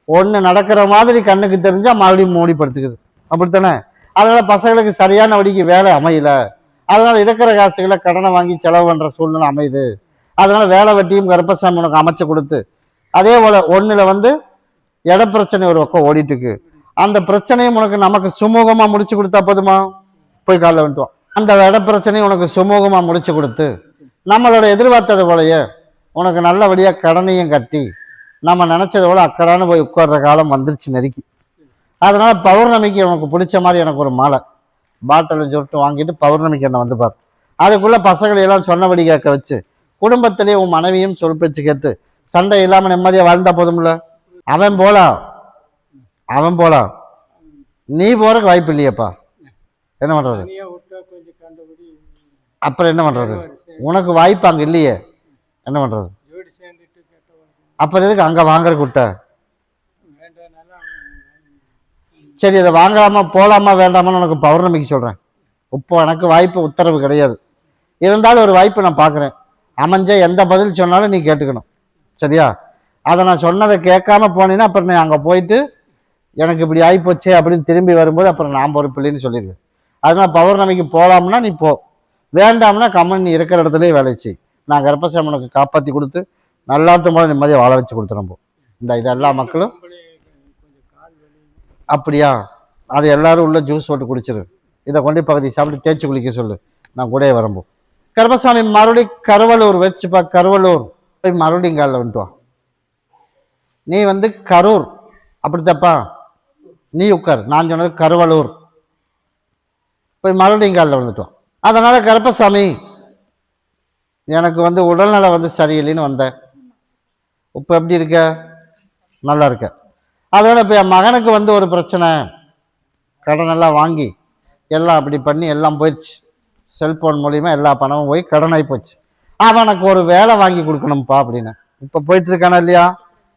S1: ஒன்று நடக்கிற மாதிரி கண்ணுக்கு தெரிஞ்சால் மறுபடியும் மூடிப்படுத்துக்குது. அப்படித்தானே? அதனால பசங்களுக்கு சரியான வழிக்கு வேலை அமையல. அதனால இருக்கிற காசுகளை கடனை வாங்கி செலவு பண்ணுற சூழ்நிலை அமையுது. அதனால வேலை வெட்டியும் கருப்பசாமி உனக்கு அமைச்சு கொடுத்து, அதே போல ஒன்றில் வந்து இட பிரச்சனை ஒரு பக்கம் ஓடிட்டு இருக்கு. அந்த பிரச்சனையும் உனக்கு நமக்கு சுமூகமாக முடிச்சு கொடுத்தா போதுமா? போய் காலைல வந்துட்டோம். அந்த இட பிரச்சனையும் உனக்கு சுமூகமாக முடிச்சு கொடுத்து நம்மளோட எதிர்பார்த்தது போலயே உனக்கு நல்லபடியாக கடனையும் கட்டி நம்ம நினச்சது போல அக்கடான்னு போய் உட்கார்ற காலம் வந்துருச்சு நெருக்கி. அதனால பௌர்ணமிக்கு உனக்கு பிடிச்ச மாதிரி எனக்கு ஒரு மாலை பாட்டில் சுருட்டு வாங்கிட்டு பௌர்ணமிக்கு என்ன வந்து பார். அதுக்குள்ள பசங்களை எல்லாம் சொன்னபடி கேட்க வச்சு குடும்பத்திலேயே உன் மனைவியும் சொல் பேச்சு கேட்டு சண்டை இல்லாமல் நிம்மதியாக வாழ்ந்தா போதும்ல. அவன் போலாம், நீ போறதுக்கு வாய்ப்பு இல்லையப்பா. என்ன பண்றது? அப்புறம் என்ன பண்றது? உனக்கு வாய்ப்பு அங்கே இல்லையே, என்ன பண்றது? அப்புறம் எதுக்கு அங்கே வாங்குறதுக்கு விட்ட? சரி, அதை வாங்கலாமா போகலாமா வேண்டாமான்னு உனக்கு பௌர்ணமிக்கு சொல்கிறேன். இப்போ எனக்கு வாய்ப்பு உத்தரவு கிடையாது. இருந்தாலும் ஒரு வாய்ப்பு நான் பார்க்குறேன். அமைஞ்ச எந்த பதில் சொன்னாலும் நீ கேட்டுக்கணும். சரியா? அதை நான் சொன்னதை கேட்காம போனீங்கன்னா அப்புறம் நீ அங்கே போயிட்டு எனக்கு இப்படி ஆகிப்போச்சே அப்படின்னு திரும்பி வரும்போது அப்புறம் நான் பொறுப்பு இல்லைன்னு சொல்லிடுவேன். அதனால் பௌர்ணமிக்கு போகலாம்னா நீ போ, வேண்டாம்னா கம்மன் நீ இருக்கிற இடத்துலேயே வேலை செய். நான் கர்ப்பசாமி உனக்கு காப்பாற்றி கொடுத்து நல்லாத்தும் போல நிம்மதியாக வாழ வச்சு கொடுத்துறோம். இது எல்லா மக்களும் அப்படியா? அது எல்லாரும் உள்ள ஜூஸ் போட்டு குடிச்சிரு. இதை கொண்டு பகுதி சாப்பிட்டு தேய்ச்சி குளிக்க சொல்லு. நான் கூட வரம்போ. கருப்பசாமி மறுபடியும் கருவலூர் வச்சுப்பா. கருவலூர் போய் மறுபடியும் காலில் வந்துட்டு வா. நீ வந்து கரூர் அப்படித்தப்பா, நீ உட்கார். நான் சொன்னது கருவலூர். போய் மறுபடியும் காலில் வந்துட்டு வா. அதனால கருப்பசாமி, எனக்கு வந்து உடல்நலை வந்து சரியில்லைன்னு வந்தேன். இப்போ எப்படி இருக்க? நல்லா இருக்க. அதோட இப்போ என் மகனுக்கு வந்து ஒரு பிரச்சனை, கடனெல்லாம் வாங்கி எல்லாம் அப்படி பண்ணி எல்லாம் போயிடுச்சு. செல்போன் மூலிமா எல்லா பணமும் போய் கடனாகி போச்சு. அவனுக்கு ஒரு வேலை வாங்கி கொடுக்கணும்ப்பா அப்படின்னு. இப்போ போயிட்டு இருக்கானா இல்லையா?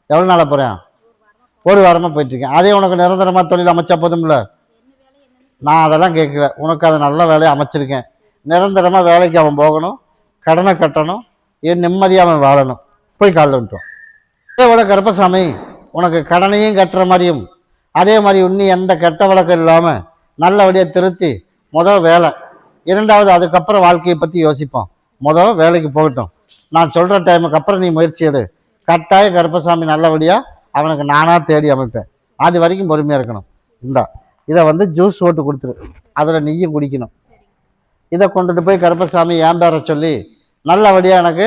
S1: எவ்வளோ நாளாக போகிறேன்? ஒரு வாரமாக போயிட்டுருக்கேன். அதே உனக்கு நிரந்தரமாக தொழில் அமைச்சா போதும்ல. நான் அதெல்லாம் கேட்கல. உனக்கு அதை நல்ல வேலையை அமைச்சிருக்கேன். நிரந்தரமாக வேலைக்கு அவன் போகணும், கடனை கட்டணும், என் நிம்மதியாக அவன் வாழணும். போய் காலில் வந்துட்டோம். அதே போல கருப்பசாமி, உனக்கு கடனையும் கட்டுற மாதிரியும் அதே மாதிரி இன்னும் எந்த கெட்ட வழக்கம் இல்லாமல் நல்லபடியாக திருத்தி வேலை, இரண்டாவது அதுக்கப்புறம் வாழ்க்கையை பற்றி யோசிப்போம். வேலைக்கு போகட்டும். நான் சொல்கிற டைமுக்கு அப்புறம் நீ முயற்சி எடு. கட்டாய கருப்பசாமி நல்லபடியாக அவனுக்கு நானாக தேடி அமைப்பேன். அது வரைக்கும் பொறுமையாக இருக்கணும். இதை வந்து ஜூஸ் போட்டு கொடுத்துரு, அதில் நெய்யும் குடிக்கணும். இதை கொண்டுட்டு போய் கருப்பசாமி ஏன் பேரை சொல்லி நல்லபடியாக எனக்கு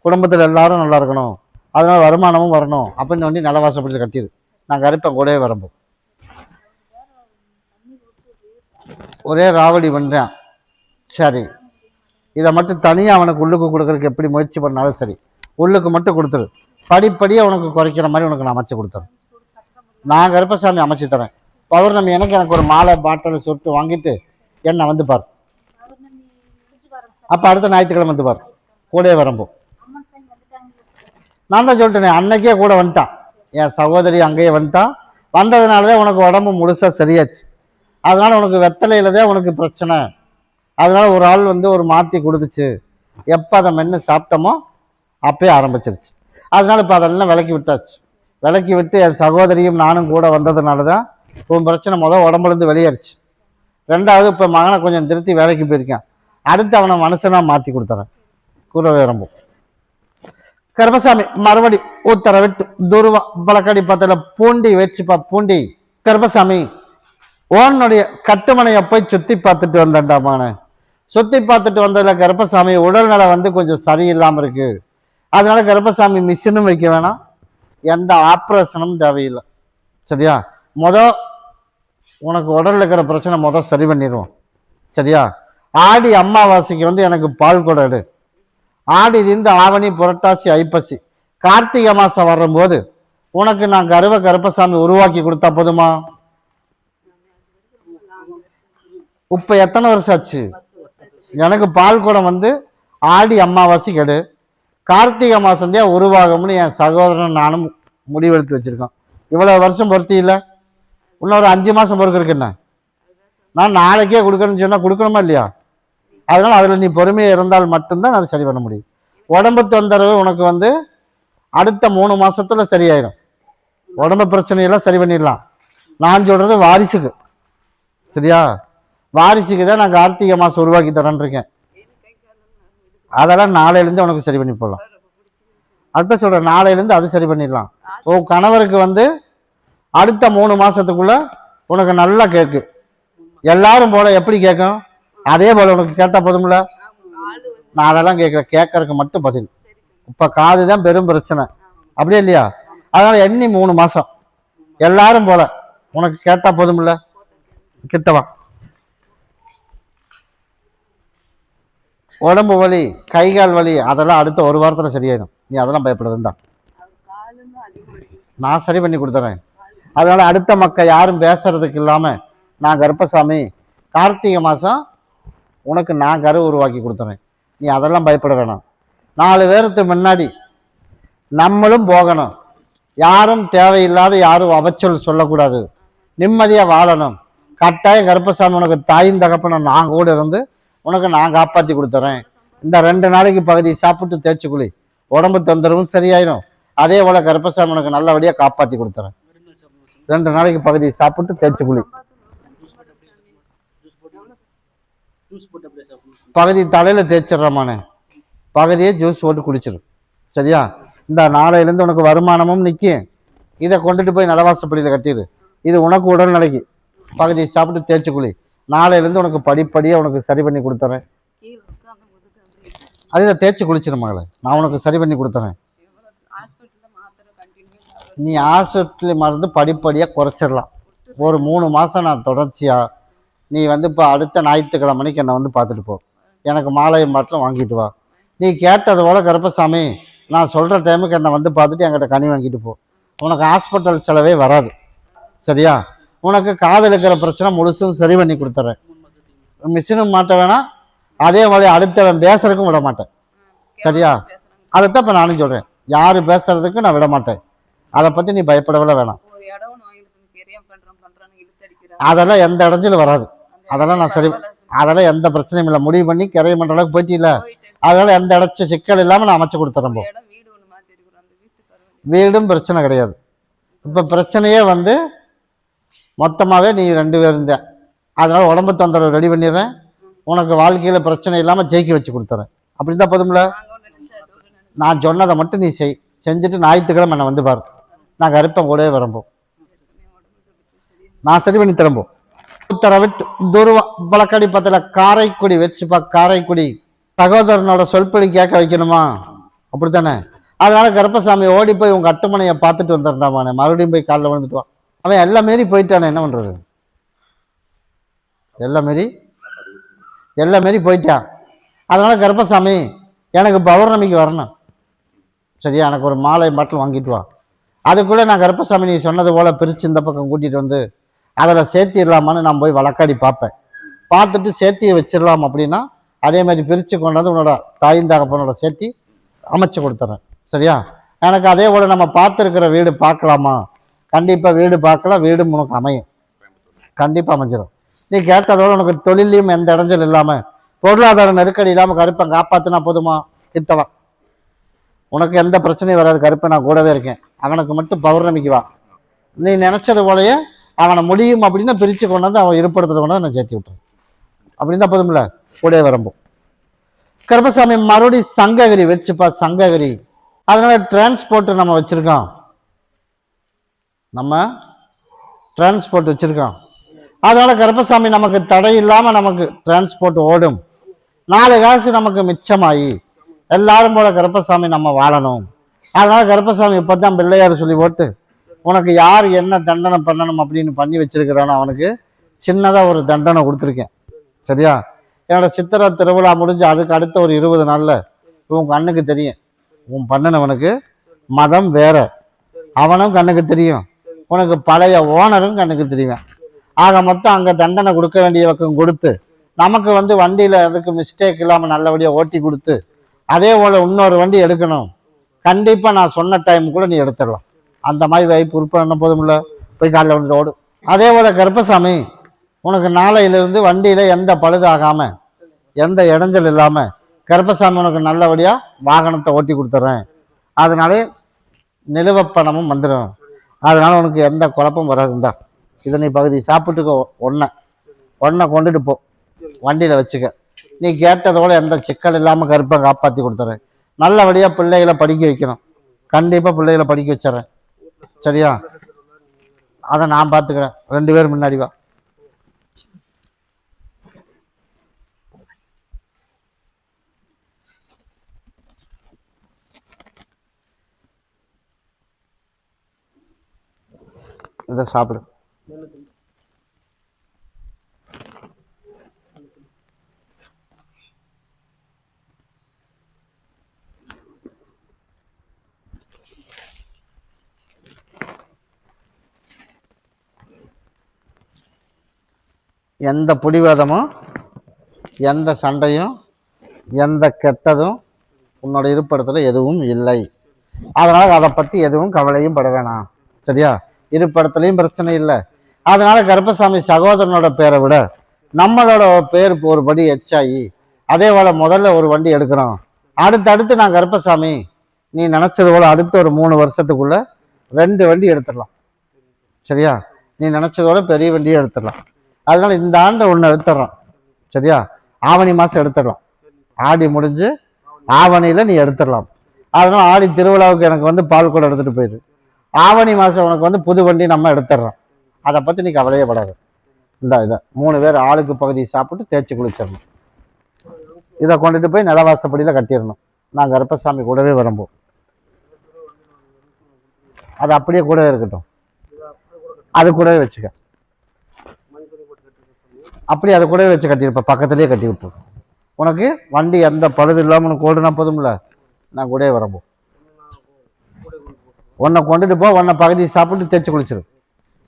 S1: குடும்பத்தில் எல்லாரும் நல்லா இருக்கணும், அதனால் வருமானமும் வரணும் அப்படின்னு வந்து நிலவாசப்படி கட்டிடு. நான் கருப்பேன் கூடவே வரம்போம். ஒரே ராவடி பண்ணுறேன். சரி, இதை மட்டும் தனியாக அவனுக்கு உள்ளுக்கு கொடுக்குறதுக்கு எப்படி முயற்சி பண்ணாலும் சரி, உள்ளுக்கு மட்டும் கொடுத்துரு. படிப்படியாக உனக்கு குறைக்கிற மாதிரி உனக்கு நான் அமைச்சு கொடுத்துறேன். நான் கருப்பசாமி அமைச்சு தரேன். பௌர்ணமி எனக்கு ஒரு மாலை பாட்டில் சுட்டு வாங்கிட்டு என்னை வந்து பார். அப்போ அடுத்த ஞாயிற்றுக்கிழமை வந்து பார், கூடவே வரம்போம். நான் தான் சொல்லிட்டேனே, அன்னைக்கே கூட வந்துட்டான். என் சகோதரி அங்கேயே வந்துட்டான். வந்ததுனால தான் உனக்கு உடம்பு முழுசாக சரியாச்சு. அதனால் உனக்கு வெத்தலையில் தான் உனக்கு பிரச்சனை. அதனால் ஒரு ஆள் வந்து ஒரு மாற்றி கொடுத்துச்சு. எப்போ அதை மென்று சாப்பிட்டோமோ அப்பயே ஆரம்பிச்சிருச்சு. அதனால் இப்போ அதெல்லாம் விலக்கி விட்டாச்சு. விலக்கி விட்டு என் சகோதரியும் நானும் கூட வந்ததுனால தான் உன் பிரச்சனை உடம்புலேருந்து வெளியேறிச்சு. ரெண்டாவது இப்போ மகனை கொஞ்சம் திருத்தி வேலைக்கு போயிருக்கேன். அடுத்து அவனை மனுஷனாக மாற்றி கொடுத்துறேன். கூறவே ரொம்ப கருப்பசாமி மறுபடி உத்தரவிட்டு துருவா பழக்கடி பத்தில பூண்டி வச்சுப்பா. பூண்டி கருப்பசாமி ஓனுடைய கட்டுமனையை போய் சுற்றி பார்த்துட்டு வந்தேன்டாமான. சுற்றி பார்த்துட்டு வந்ததில் கருப்பசாமி உடல்நலை வந்து கொஞ்சம் சரியில்லாமல் இருக்கு. அதனால கருப்பசாமி மிஷினும் வைக்க வேணாம், எந்த ஆப்ரேஷனும் தேவையில்லை. சரியா? உனக்கு உடலில் இருக்கிற பிரச்சனை சரி பண்ணிடுவோம். சரியா? ஆடி அமாவாசைக்கு வந்து எனக்கு பால் கொடை எடு. ஆடி இந்த ஆவணி புரட்டாசி ஐப்பசி கார்த்திகை மாதம் வரும்போது உனக்கு நான் கருப்பசாமி உருவாக்கி கொடுத்தா போதுமா? இப்போ எத்தனை வருஷம் ஆச்சு? எனக்கு பால் குடம் வந்து ஆடி அமாவாசை கெடு, கார்த்திகை மாதம்தான் உருவாகும்னு என் சகோதரன் நானும் முடிவெடுத்து வச்சுருக்கோம். இவ்வளோ வருஷம் பொறுத்தி இல்லை, இன்னொரு 5 மாதம் பொறுக்கிறதுக்கு என்ன? நான் நாளைக்கே கொடுக்கணும்னு சொன்னால் கொடுக்கணுமா இல்லையா? அதனால் அதில் நீ பொறுமையாக இருந்தால் மட்டும்தான் அதை சரி பண்ண முடியும். உடம்பு தொந்தரவு உனக்கு வந்து அடுத்த 3 மாதத்தில் சரியாயிடும். உடம்பு பிரச்சனையெல்லாம் சரி பண்ணிடலாம். நான் சொல்கிறது வாரிசுக்கு. சரியா? வாரிசுக்கு தான் நான் கார்த்திகை மாதம் உருவாக்கி தரேன்னு இருக்கேன். அதெல்லாம் நாளையிலேருந்து உனக்கு சரி பண்ணி போடலாம். அதுதான் சொல்கிறேன், நாளையிலேருந்து அது சரி பண்ணிடலாம். உன் கணவருக்கு வந்து அடுத்த 3 மாதத்துக்குள்ளே உனக்கு நல்லா கேட்கு. எல்லாரும் போல எப்படி கேட்கும் அதே போல் உனக்கு கேட்டால் போதும்ல. நான் அதெல்லாம் கேட்கல, கேட்கறதுக்கு மட்டும் பதில். இப்போ காது தான் பெரும் பிரச்சனை, அப்படியே இல்லையா? அதனால் எண்ணி 3 மாதம் எல்லாரும் போல உனக்கு கேட்டால் போதும்ல. கிட்டவா உடம்பு வலி கைகால் வலி அதெல்லாம் அடுத்த 1 வாரத்தில் சரியாயிடும். நீ அதெல்லாம் பயப்படுறதுதான், நான் சரி பண்ணி கொடுத்துறேன். அதனால் அடுத்த மக்கள் யாரும் பேசுறதுக்கு இல்லாமல் நான் கருப்பசாமி கார்த்திகை மாதம் உனக்கு நான் கரு உருவாக்கி கொடுத்துறேன். நீ அதெல்லாம் பயப்பட வேணாம். 4 பேருக்கு முன்னாடி நம்மளும் போகணும். யாரும் தேவையில்லாத யாரும் அவச்சொல் சொல்லக்கூடாது. நிம்மதியாக வாழணும். கட்டாயம் கருப்பசாமி உனக்கு தாயும் தகப்பனை நான் கூட இருந்து உனக்கு நான் காப்பாற்றி கொடுத்துறேன். இந்த 2 நாளைக்கு பகுதி சாப்பிட்டு தேய்ச்சி குளி, உடம்பு தொந்தரவும் சரியாயிடும். அதே போல் கருப்பசாமி உனக்கு நல்லபடியாக காப்பாற்றி கொடுத்துறேன். 2 நாளைக்கு பகுதி சாப்பிட்டு தேய்ச்சி குளி, பகுதி தலையில் தேய்ச்சிட்றமானே, பகுதியே ஜூஸ் போட்டு குடிச்சிடும். சரியா? இந்த நாளையிலேருந்து உனக்கு வருமானமும் நிற்கும். இதை கொண்டுட்டு போய் நலவாசப்படியில் கட்டிடு. இது உனக்கு உடல்நிலைக்கு பகுதியை சாப்பிட்டு தேய்ச்சி குளி. நாளையிலேருந்து உனக்கு படிப்படியாக உனக்கு சரி பண்ணி கொடுத்துறேன். அதில் தேய்ச்சி குளிச்சிடும் மகளை, நான் உனக்கு சரி பண்ணி கொடுத்துறேன். நீ ஹாஸ்பிட்டல் மருந்து படிப்படியாக குறைச்சிடலாம். ஒரு 3 மாதம் நான் தொடர்ச்சியாக நீ வந்து இப்போ அடுத்த ஞாயிற்றுக்கிழமைக்கு என்னை வந்து பார்த்துட்டு போ. எனக்கு மாலையும் பாட்டிலும் வாங்கிட்டு வா. நீ கேட்டது போல் கருப்பசாமி நான் சொல்கிற டைமுக்கு என்னை வந்து பார்த்துட்டு என்கிட்ட கனி வாங்கிட்டு போ. உனக்கு ஹாஸ்பிட்டல் செலவே வராது. சரியா? உனக்கு காதில் இருக்கிற பிரச்சனை முழுசும் சரி பண்ணி கொடுத்துட்றேன். மிஷினும் மாட்ட வேணாம், அதே மாதிரி அடுத்தவன் பேசுறதுக்கும் விட மாட்டேன். சரியா? அதைத்தான் இப்போ நானும் சொல்கிறேன், யார் பேசுறதுக்கும் நான் விட மாட்டேன். அதை பற்றி நீ பயப்படவே வேணாம். அதெல்லாம் எந்த இடஞ்சிலும் வராது. அதெல்லாம் நான் சரி, அதெல்லாம் எந்த பிரச்சனையும் இல்லை. முடிவு பண்ணி கிரைய பண்ணுற அளவுக்கு போயிட்டில்ல, அதனால எந்த இடச்ச சிக்கல் இல்லாமல் நான் அமைச்சு கொடுத்துறேன். வீடும் பிரச்சனை கிடையாது. இப்போ பிரச்சனையே வந்து மொத்தமாகவே நீ 2 பேர் இருந்த, அதனால உடம்பு தொந்தரவு ரெடி பண்ணிடுறேன். உனக்கு வாழ்க்கையில் பிரச்சனை இல்லாமல் ஜெயிக்க வச்சு கொடுத்துறேன். அப்படி தான் போதும்ல. நான் சொன்னதை மட்டும் நீ செஞ்சுட்டு ஞாயிற்றுக்கிழமை என்னை வந்து பாரு, நான் கருப்பன் கூடவே வரம்போ, நான் சரி பண்ணி தரம்போ. உத்தரவிட்டு துருவா பழக்கடி பத்தில காரைக்குடி வச்சுப்பா. காரைக்குடி சகோதரனோட சொல்படி கேட்க வைக்கணுமா, அப்படித்தானே? அதனால கருப்பசாமி ஓடி போய் உங்க அட்டுமனையை பார்த்துட்டு வந்துடுறான். மறுபடியும் போய் காலில் விழுந்துட்டுவான். அவன் எல்லாம் மாரி போயிட்டானே, என்ன பண்றது? எல்லாம் மாரி போயிட்டான். அதனால கருப்பசாமி எனக்கு பௌர்ணமிக்கு வரணும், சரியா? எனக்கு ஒரு மாலை பாட்டில் வாங்கிட்டு வா. அதுக்குள்ளே நான் கருப்பசாமி நீ சொன்னது போல் பிரித்து இந்த பக்கம் கூட்டிகிட்டு வந்து அதில் சேர்த்திடலாமான்னு நான் போய் வழக்காடி பார்ப்பேன். பார்த்துட்டு சேர்த்தியை வச்சிடலாம் அப்படின்னா அதே மாதிரி பிரித்து கொண்டு வந்து உன்னோட தாய்ந்தாகப்பனோட சேர்த்தி அமைச்சு கொடுத்துட்றேன், சரியா? எனக்கு அதே போல் நம்ம பார்த்துருக்கிற வீடு பார்க்கலாமா? கண்டிப்பாக வீடு பார்க்கலாம், வீடு உனக்கு அமையும், கண்டிப்பாக அமைஞ்சிடும். நீ கேட்டதோடு உனக்கு தொழிலையும் எந்த இடைஞ்சல் இல்லாமல் பொருளாதார நெருக்கடி இல்லாமல் கருப்பன் காப்பாற்றினா போதுமா? கிட்டவா, உனக்கு எந்த பிரச்சனையும் வராது. கருப்பன் நான் கூடவே இருக்கேன். அவனுக்கு மட்டும் பௌர்ணமிக்கு வா. நீ நினச்சது போலயே அவனை முடியும் அப்படின்னா பிரித்து கொண்டு வந்து அவன் இருப்படுத்துகிற கொண்டு வந்து நான் சேர்த்து விட்டுறேன். அப்படின்னா போதும்ல, கூடவே வரம்போ. கருப்பசாமி மறுபடி சங்ககிரி வச்சுப்பா. சங்ககிரி அதனால டிரான்ஸ்போர்ட் நம்ம வச்சிருக்கோம், நம்ம டிரான்ஸ்போர்ட் வச்சிருக்கோம். அதனால கருப்பசாமி நமக்கு தடை இல்லாமல் நமக்கு டிரான்ஸ்போர்ட் ஓடும். 4 காசு நமக்கு மிச்சமாயி எல்லாரும் போல கருப்பசாமி நம்ம வாழணும். அதனால கருப்பசாமி இப்போதான் பிள்ளையார் சொல்லி போட்டு உனக்கு யார் என்ன தண்டனை பண்ணணும் அப்படின்னு பண்ணி வச்சிருக்கிறானோ அவனுக்கு சின்னதாக ஒரு தண்டனை கொடுத்துருக்கேன், சரியா? என்னோட சித்திரை திருவிழா முடிஞ்சு அதுக்கு அடுத்த ஒரு 20 நாளில் உன் கண்ணுக்கு தெரியும். உன் பண்ணினவனுக்கு மதம் வேற, அவனும் கண்ணுக்கு தெரியும், உனக்கு பழைய ஓனரும் கண்ணுக்கு தெரியும். ஆக மொத்தம் அங்கே தண்டனை கொடுக்க வேண்டிய பக்கம் கொடுத்து நமக்கு வந்து வண்டியில் அதுக்கு மிஸ்டேக் இல்லாமல் நல்லபடியாக ஓட்டி கொடுத்து அதே போல் இன்னொரு வண்டி எடுக்கணும். கண்டிப்பாக நான் சொன்ன டைம் கூட நீ எடுத்துடலாம். அந்த மாதிரி வாய்ப்பு உறுப்பு என்ன போதுமில்ல, போய் காலையில் வந்துட்டு ஓடும். அதே போல் கருப்பசாமி உனக்கு நாளையிலிருந்து வண்டியில் எந்த பழுதாகாமல் எந்த இடைஞ்சல் இல்லாமல் கருப்பசாமி உனக்கு நல்லபடியாக வாகனத்தை ஓட்டி கொடுத்துட்றேன். அதனாலே நிலுவப்பணமும் வந்துடும். அதனால் உனக்கு எந்த குழப்பம் வராதுந்தா. இதை நீ பகுதி சாப்பிட்டுக்கோ, ஒன்றை கொண்டுட்டு போ, வண்டியில் வச்சுக்க. நீ கேட்டதோட எந்த சிக்கல் இல்லாமல் கருப்பை காப்பாற்றி கொடுத்துறேன். நல்லபடியாக பிள்ளைகளை படிக்க வைக்கணும், கண்டிப்பாக பிள்ளைகளை படிக்க வச்சிடறேன், சரியா? அதை நான் பார்த்துக்கிறேன். 2 பேர் முன்னாடி வா. இதை சாப்பிடு. எந்த பிடிவாதமும் எந்த சண்டையும் எந்த கெட்டதும் உன்னோட இருப்பிடத்தில் எதுவும் இல்லை. அதனால் அதை பற்றி எதுவும் கவலையும் பட வேணாம், சரியா? இருப்பிடத்துலையும் பிரச்சனை இல்லை. அதனால கருப்பசாமி சகோதரனோட பேரை விட நம்மளோட பேர் ஒரு படி எச்சாயி அதே போல் முதல்ல ஒரு வண்டி எடுக்கிறோம். அடுத்தடுத்து நான் கருப்பசாமி நீ நினச்சது போல் அடுத்த ஒரு 3 வருஷத்துக்குள்ள 2 வண்டி எடுத்துடலாம், சரியா? நீ நினச்சதோட பெரிய வண்டியை எடுத்துடலாம். அதனால இந்த ஆண்டு ஒன்று எடுத்துடுறோம், சரியா? ஆவணி மாதம் எடுத்துடலாம். ஆடி முடிஞ்சு ஆவணியில் நீ எடுத்துடலாம். அதனால ஆடி திருவிழாவுக்கு எனக்கு வந்து பால் கூட எடுத்துகிட்டு போயிடு. ஆவணி மாதம் உனக்கு வந்து புது வண்டி நம்ம எடுத்துடுறோம். அதை பற்றி நீ கவலையே படாது. இதை 3 பேர் ஆளுக்கு பகுதி சாப்பிட்டு தேய்ச்சி குளிச்சிடணும். இதை கொண்டுட்டு போய் நிலவாசப்படியில் கட்டிடணும். நான் கருப்பசாமி கூடவே வரும்போது அது அப்படியே கூடவே இருக்கட்டும், அது கூடவே வச்சுக்க. அப்படி அதை கூடவே வச்சு கட்டியிருப்ப, பக்கத்துலேயே கட்டி விட்டு. உனக்கு வண்டி எந்த பழுது இல்லாமல் உனக்கு ஓடுனா போதும்ல, நான் கூடவே வரம்போ. உன்னை கொண்டுட்டு போ, உன்னை பகுதி சாப்பிட்டு தேய்ச்சி குளிச்சிடும்,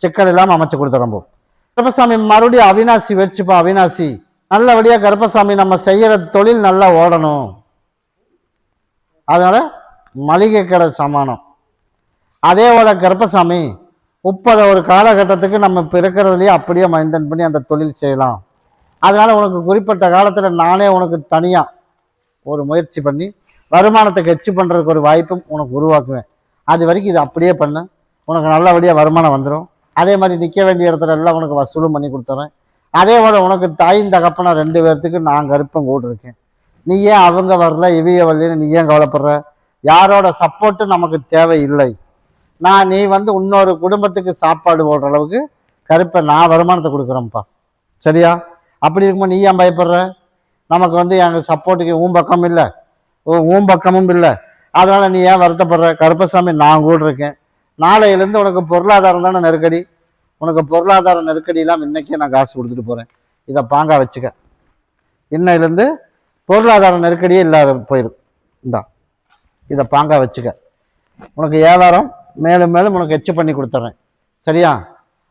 S1: சிக்கல் இல்லாமல் அமைச்சு கொடுத்துறம்போ. கருப்பசாமி மறுபடியும் அவினாசி வச்சுப்பா. அவினாசி நல்லபடியாக கருப்பசாமி நம்ம செய்கிற தொழில் நல்லா ஓடணும். அதனால மளிகை கடை சமானம். அதே போல கருப்பசாமி 30 ஒரு காலகட்டத்துக்கு நம்ம பிறக்கிறதுலையே அப்படியே மெயின்டைன் பண்ணி அந்த தொழில் செய்யலாம். அதனால உனக்கு குறிப்பிட்ட காலத்தில் நானே உனக்கு தனியாக ஒரு முயற்சி பண்ணி வருமானத்தை கெச்சு பண்ணுறதுக்கு ஒரு வாய்ப்பும் உனக்கு உருவாக்குவேன். அது வரைக்கும் இது அப்படியே பண்ணு, உனக்கு நல்லபடியாக வருமானம் வந்துடும். அதே மாதிரி நிற்க வேண்டிய இடத்துல எல்லாம் உனக்கு வசூலும் பண்ணி கொடுத்துறேன். அதே போல் உனக்கு தாயின் தகப்பனா 2 பேர்த்துக்கு நான் கருப்பம் கூட்டிருக்கேன். நீ ஏன் அவங்க வரல இவைய வரலன்னு நீ ஏன் கவலைப்படுற? யாரோட சப்போர்ட்டும் நமக்கு தேவையில்லை. நீ வந்து இன்னொரு குடும்பத்துக்கு சாப்பாடு போடுற அளவுக்கு கருப்பை நான் வருமானத்தை கொடுக்குறேன்ப்பா. சரியா? அப்படி இருக்கும்போது நீ ஏன் பயப்படுற? நமக்கு வந்து எங்கள் சப்போர்ட்டுக்கு ஊம்பக்கம் இல்லை, ஊம்பக்கமும் இல்லை. அதனால நீ ஏன் வருத்தப்படுற? கருப்பசாமி நான் கூட இருக்கேன். நாளையிலேருந்து உனக்கு பொருளாதாரம் தானே நெருக்கடி. உனக்கு பொருளாதார நெருக்கடி இல்லாமல் இன்னைக்கே நான் காசு கொடுத்துட்டு போகிறேன். இதை பாங்கா வச்சுக்க. இன்னையிலேருந்து பொருளாதார நெருக்கடியே இல்லாத போயிடும். இந்தா இதை பாங்கா வச்சுக்க. உனக்கு வியாபாரம் மேலும் மேலும் உனக்கு எச்சு பண்ணி கொடுத்துட்றேன். சரியா?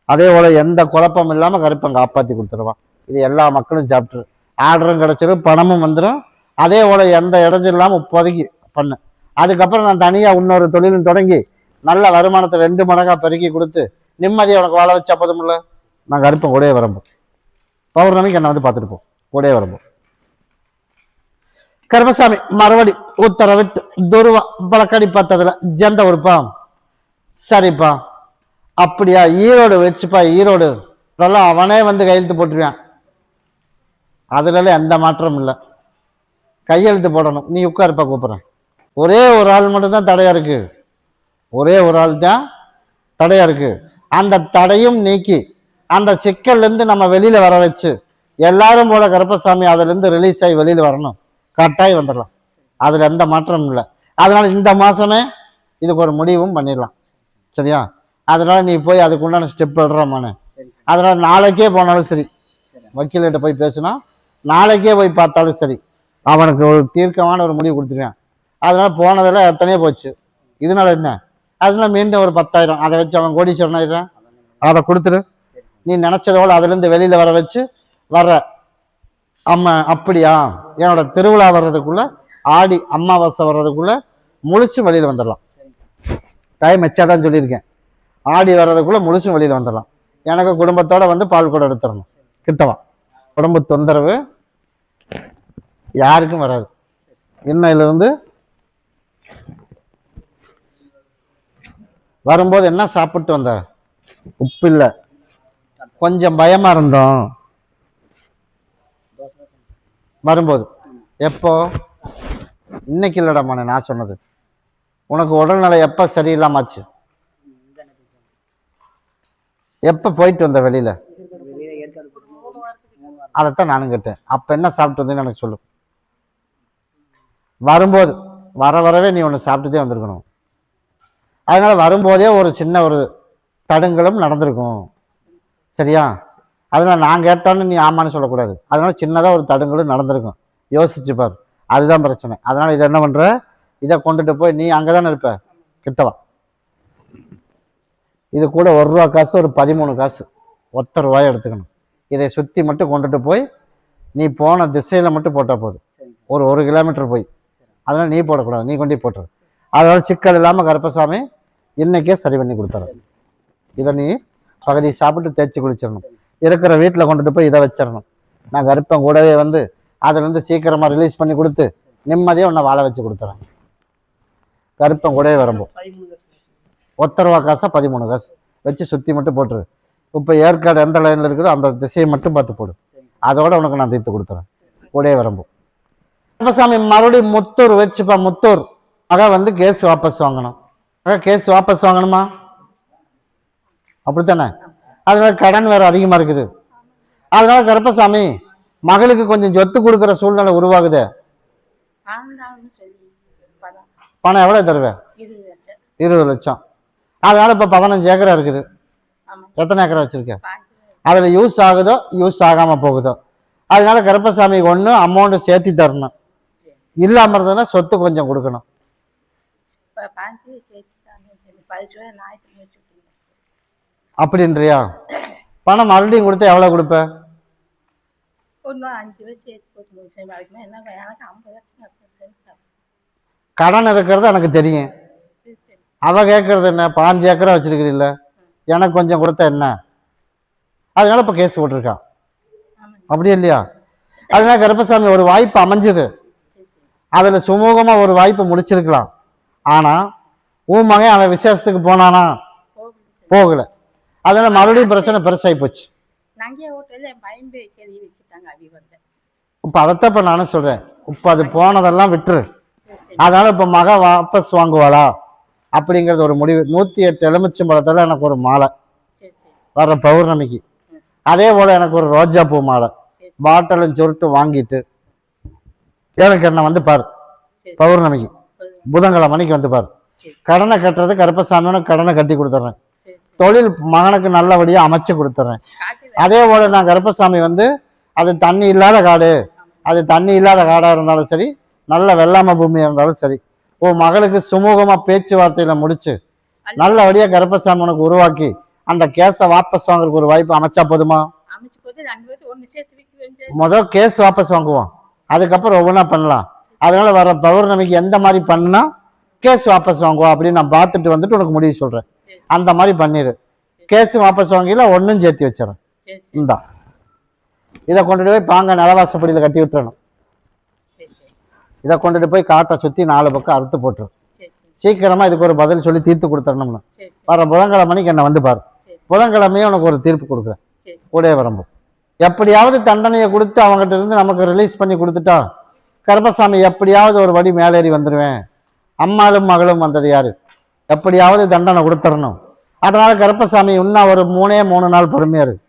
S1: அதே போல் எந்த குழப்பம் இல்லாமல் கருப்பை காப்பாற்றி கொடுத்துருவான். இது எல்லா மக்களும் சாப்பிட்ரு. ஆர்டரும் கிடச்சிரும், பணமும் வந்துடும். அதே போல் எந்த இடைஞ்சல் இல்லாமல் இப்போதைக்கு பண்ணு. அதுக்கப்புறம் நான் தனியாக இன்னொரு தொழிலும் தொடங்கி நல்ல வருமானத்தை 2 மடங்காக பெருக்கி கொடுத்து நிம்மதியை உனக்கு வாழ வச்சா போதுமில்ல. நான் கருப்பேன் கூடயே வரம்போ. பௌர்ணமிக்கு என்னை வந்து பார்த்துட்டு போ. கூடயே வரம்போ. கருப்பசாமி மறுபடி உத்தரவிட்டு துருவா பழக்கடி பார்த்ததுல ஜெந்த உறுப்பா? சரிப்பா. அப்படியா? ஈரோடு வச்சுப்பா. ஈரோடு அதெல்லாம் அவனே வந்து கையெழுத்து போட்டுருவான். அதுலலாம் எந்த மாற்றமும் இல்லை. கையெழுத்து போடணும். நீ உட்காருப்பா, கூப்பிட்றேன். ஒரே ஒரு ஆள் மட்டும்தான் தடையா இருக்கு. ஒரே ஒரு ஆள் தான் தடையா இருக்கு. அந்த தடையும் நீக்கி அந்த சிக்கல்லேருந்து நம்ம வெளியில வர வச்சு எல்லாரும் போல கருப்பசாமி அதுலேருந்து ரிலீஸ் ஆகி வெளியில் வரணும். கட்டாயம் வந்துடலாம். அதில் எந்த மாற்றமும் இல்லை. அதனால இந்த மாதமே இதுக்கு ஒரு முடிவும் பண்ணிடலாம். சரியா? அதனால நீ போய் அதுக்குண்டான ஸ்டெப் எடுறாமானே. அதனால நாளைக்கே போனாலும் சரி, வக்கீல்கிட்ட போய் பேசுனா நாளைக்கே போய் பார்த்தாலும் சரி, அவனுக்கு ஒரு தீர்க்கமான ஒரு முடிவு கொடுத்துருவேன். அதனால போனதில் எத்தனையோ போச்சு. இதனால என்ன? அதனால மீண்டும் ஒரு 10,000 அதை வச்சு அவன் கோடீஸ்வரன் ஆயிடுறான். அதை கொடுத்துரு. நீ நினைச்சதோட அதுலேருந்து வெளியில வர வச்சு வர்ற அம்மா. அப்படியா? என்னோட திருவிழா வர்றதுக்குள்ள, ஆடி அமாவாசை வர்றதுக்குள்ள முழுசும் வெளியில் வந்துடலாம். டைம் வச்சாதான் சொல்லியிருக்கேன். ஆடி வர்றதுக்குள்ள முழுசும் வெளியில் வந்துடலாம். எனக்கு குடும்பத்தோட வந்து பால் கூட எடுத்துடணும். கிட்டவா. உடம்பு தொந்தரவு யாருக்கும் வராது. இன்னையிலிருந்து வரும்போது என்ன சாப்பிட்டு வந்த? உப்பு இல்லை, கொஞ்சம் பயமா இருந்தோம் வரும்போது. எப்போ? இன்னைக்கு இல்லடாமான நான் சொன்னது. உனக்கு உடல்நிலை எப்போ சரியில்லாமாச்சு? எப்போ போயிட்டு வந்த வெளியில? அதைத்தான் நானும் கேட்டேன். அப்போ என்ன சாப்பிட்டு வந்தேன்னு எனக்கு சொல்லு. வரும்போது வரவே நீ ஒன்று சாப்பிட்டுதே வந்திருக்கணும். அதனால வரும்போதே ஒரு சின்ன ஒரு தடுங்களும் நடந்திருக்கும். சரியா? அதனால நான் கேட்டான்னு நீ ஆமான்னு சொல்லக்கூடாது. அதனால சின்னதாக ஒரு தடுங்களும் நடந்திருக்கும். யோசிச்சு பாரு. அதுதான் பிரச்சனை. அதனால இதை என்ன பண்ற? இதை கொண்டுட்டு போய் நீ அங்கே தானே இருப்ப, கிட்டவா. இது கூட 1 ரூபா காசு, ஒரு 13 காசு, ஒத்த ரூபாயை எடுத்துக்கணும். இதை சுற்றி மட்டும் கொண்டுட்டு போய் நீ போன திசையில் மட்டும் போட்டால் போதும். ஒரு 1 கிலோமீட்டர் போய். அதனால் நீ போடக்கூடாது, நீ கொண்டு போட்டுரு. அதனால சிக்கல் இல்லாமல் கருப்பசாமி இன்னைக்கே சரி பண்ணி கொடுத்துற. இதை நீ பகுதி சாப்பிட்டு தேய்ச்சி குளிச்சிடணும். இருக்கிற வீட்டில் கொண்டுட்டு போய் இதை வச்சிடணும். நான் கருப்பம் கூடவே வந்து அதுலேருந்து சீக்கிரமாக ரிலீஸ் பண்ணி கொடுத்து நிம்மதியாக உன்னை வாழ வச்சு கொடுத்துறேன். கருப்பம் கூடவே வரும்போது ஒத்த ரூபா காசா 13 காசு வச்சு சுற்றி மட்டும் போட்டுரு. இப்போ ஏற்காடு எந்த லைனில் இருக்குதோ அந்த திசையை மட்டும் பார்த்து போடு. அதோட உனக்கு நான் தீர்த்து கொடுத்துறேன். கூடவே வரும்போது கருப்பசாமி மறுபடியும் முத்தூர் வச்சுப்பா. முத்தூர் மக வந்து கேஸ் வாபஸ் வாங்கணும். மக கேஸ் வாபஸ் வாங்கணுமா? அப்படித்தானே? அதனால கடன் வேற அதிகமாக இருக்குது. அதனால கருப்பசாமி மகளுக்கு கொஞ்சம் சொத்து கொடுக்குற சூழ்நிலை உருவாகுது. பணம் எவ்வளோ தருவேன்? 20 லட்சம். அதனால இப்போ 15 ஏக்கரா இருக்குது. எத்தனை ஏக்கரா வச்சிருக்க? அதில் யூஸ் ஆகுதோ யூஸ் ஆகாமல் போகுதோ. அதனால கருப்பசாமி ஒன்று அமௌண்ட்டு சேர்த்து தரணும். இல்லாமல் இருந்ததுன்னா சொத்து கொஞ்சம் கொடுக்கணும். அப்படின்றியா? பணம் மறுபடியும் கொடுத்தா எவ்வளோ கொடுப்ப? கடன் இருக்கிறது எனக்கு தெரியும். அவ கேட்கறது என்ன? 5 ஏக்கரா வச்சிருக்கிறீல்ல, எனக்கு கொஞ்சம் கொடுத்தா என்ன? அதனால இப்போ கேஸ் போட்டிருக்கா. அப்படி இல்லையா? அதனால கருப்பசாமி ஒரு வாய்ப்பு அமைஞ்சது. அதில் சுமூகமாக ஒரு வாய்ப்பு முடிச்சிருக்கலாம். ஆனால் உன் மகன் அவன் விசேஷத்துக்கு போனானா? போகல. அதனால மறுபடியும் பிரச்சனை பெருசாகி போச்சு. இப்போ அதைத்தான் இப்போ நானும் சொல்கிறேன். இப்போ அது போனதெல்லாம் விட்டுரு. அதனால இப்ப மக வாபஸ் வாங்குவாளா அப்படிங்கிறது ஒரு முடிவு. 108 எலுமிச்சம்பழத்துல எனக்கு ஒரு மாலை வர்ற பௌர்ணமிக்கு. அதே போல எனக்கு ஒரு ரோஜா பூ மாலை பாட்டிலும் சுருட்டு வாங்கிட்டு எனக்கு என்ன வந்து பாரு பௌர்ணமிக்கு புதன்கிழமைக்கு வந்து பாரு. கடனை கட்டுறது கருப்பசாமியோட கடனை கட்டி கொடுத்துட்றேன். தொழில் மகனுக்கு நல்லபடியா அமைச்சு கொடுத்துட்றேன். அதே போல நான் கருப்பசாமி வந்து அது தண்ணி இல்லாத காடு, அது தண்ணி இல்லாத காடா இருந்தாலும் சரி, நல்ல வெள்ளாம பூமியா இருந்தாலும் சரி, உன் மகளுக்கு சுமூகமா பேச்சுவார்த்தையில முடிச்சு நல்லபடியா கருப்பசாமி உனக்கு உருவாக்கி அந்த கேஸை வாபஸ் வாங்குறதுக்கு ஒரு வாய்ப்பு அமைச்சா போதுமா? முதல் கேஸ் வாபஸ் வாங்குவோம், அதுக்கப்புறம் ஒவ்வொன்றா பண்ணலாம். அதனால வர பௌர்ணமிக்கு எந்த மாதிரி பண்ணுனா கேஸ் வாபஸ் வாங்குவோம் அப்படின்னு நான் பார்த்துட்டு வந்துட்டு உனக்கு முடிவு சொல்றேன். அந்த மாதிரி பண்ணிடு. கேஸ் வாபஸ் வாங்கில ஒன்றும் சேர்த்து வச்சிடறேன். இந்தா இதை கொண்டுட்டு போய் பாங்க நிலவாசப்படியில் கட்டி விட்டுறணும். இதை கொண்டுட்டு போய் காட்டை சுற்றி 4 பக்கம் அறுத்து போட்டுரும். சீக்கிரமா இதுக்கு ஒரு பதில் சொல்லி தீர்த்து கொடுத்துடணும்னு. வர புதன்கிழமைக்கு என்னை வந்து பாரு. புதன்கிழமையே உனக்கு ஒரு தீர்ப்பு கொடுக்குறேன். கூடவே வரம்பு எப்படியாவது தண்டனையை கொடுத்து அவங்ககிட்ட இருந்து நமக்கு ரிலீஸ் பண்ணி கொடுத்துட்டா கருப்பசாமி எப்படியாவது ஒரு வடி மேலேறி வந்துடுவேன். அம்மாளும் மகளும் வந்தது யாரு? எப்படியாவது தண்டனை கொடுத்துடணும். அதனால கருப்பசாமி இன்னும் ஒரு 3 நாள் பொறுமையா இருக்கு.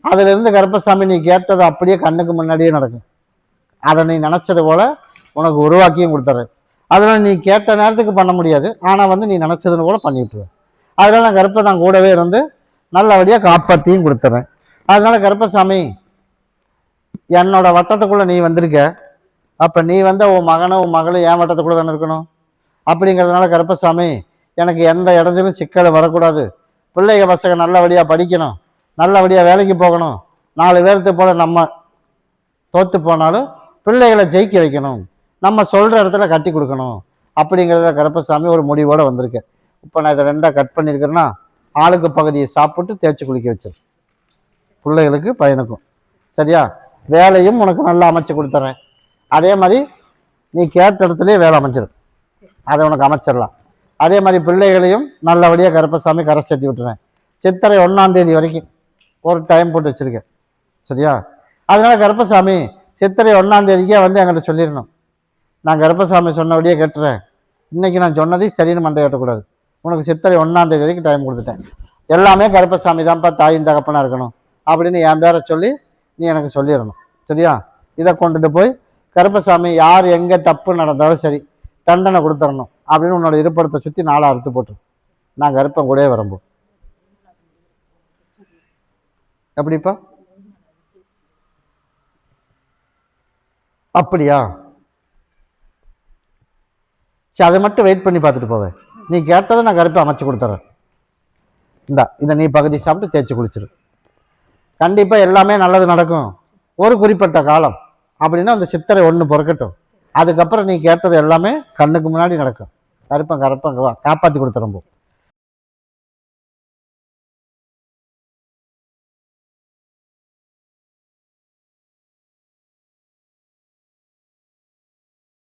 S1: அதுல இருந்து கருப்பசாமி நீ கேட்டது அப்படியே கண்ணுக்கு முன்னாடியே நடக்கும். அதை நீ நினைச்சது போல உனக்கு உருவாக்கியும் கொடுத்துறேன். அதனால நீ கேட்ட நேரத்துக்கு பண்ண முடியாது, ஆனா வந்து நீ நினைச்சதுன்னு கூட பண்ணிவிட்டுருவேன். அதனால நான் கருப்பை கூடவே இருந்து நல்லபடியா காப்பாற்றியும் கொடுத்துறேன். அதனால கருப்பசாமி என்னோட வட்டத்துக்குள்ள நீ வந்திருக்க, அப்ப நீ வந்த உன் மகனும் உன் மகளும் என் வட்டத்துக்குள்ள தானே இருக்கணும். அப்படிங்கிறதுனால கருப்பசாமி எனக்கு எந்த இடத்துலையும் சிக்கல் வரக்கூடாது. பிள்ளைங்க பசங்க நல்லபடியா படிக்கணும், நல்லபடியா வேலைக்கு போகணும், 4 பேர்த்து போல நம்ம தோத்து போனாலும் பிள்ளைகளை ஜெயிக்க வைக்கணும், நம்ம சொல்ற இடத்துல கட்டி கொடுக்கணும். அப்படிங்கிறத கருப்பசாமி ஒரு முடிவோட வந்திருக்கேன். இப்போ நான் இதை 2ஆ கட் பண்ணியிருக்கேன்னா ஆளுக்கு பகுதியை சாப்பிட்டு தேய்ச்சி குளிக்க வச்சிரு. பிள்ளைகளுக்கு பையனுக்கும் சரியா? வேலையும் உனக்கு நல்லா அமைச்சு கொடுத்துட்றேன். அதே மாதிரி நீ கேட்ட இடத்துலயே வேலை அமைச்சிடும், அதை உனக்கு அமைச்சிடலாம். அதே மாதிரி பிள்ளைகளையும் நல்லபடியாக கருப்பசாமி கரை சேர்த்தி விட்டுறேன். சித்திரை 1ஆம் தேதி வரைக்கும் ஒரு டைம் போட்டு வச்சிருக்கேன் சரியா? அதனால கருப்பசாமி சித்திரை 1ஆம் தேதிக்கே வந்து என்கிட்ட சொல்லிடணும். நான் கருப்பசாமி சொன்னபடியே கேட்டுறேன். இன்னைக்கு நான் சொன்னதையும் சரின்னு மண்டை கட்டக்கூடாது. உனக்கு சித்திரை 1ஆம் தேதி வரைக்கும் டைம் கொடுத்துட்டேன். எல்லாமே கருப்பசாமி தான்ப்பா தாயின் தகப்பனா இருக்கணும் அப்படின்னு என் பேரை சொல்லி நீ எனக்கு சொல்லிடணும் சரியா? இதை கொண்டுட்டு போய் கருப்பசாமி யார் எங்கே தப்பு நடந்தாலும் சரி தண்டனை கொடுத்துடணும் அப்படின்னு உன்னோட இருப்பிடத்தை சுற்றி 4 அறுத்து போட்டு நான் கருப்பன் கூடவே வரம்போ. எப்படிப்பா? அப்படியா? சரி, அதை மட்டும் வெயிட் பண்ணி பார்த்துட்டு போவேன். நீ கேட்டதை நான் கருப்பை அமைச்சு கொடுத்துறேன். இந்தா இதை நீ பகுதி சாப்பிட்டு தேய்ச்சி குளிச்சிடு. கண்டிப்பாக எல்லாமே நல்லது நடக்கும். ஒரு குறிப்பிட்ட காலம் அப்படின்னா அந்த சித்திரை 1 பிறக்கட்டும். அதுக்கப்புறம் நீ கேட்டது எல்லாமே கண்ணுக்கு முன்னாடி நடக்கும். கருப்பன் காப்பாற்றி கொடுத்துறோம்.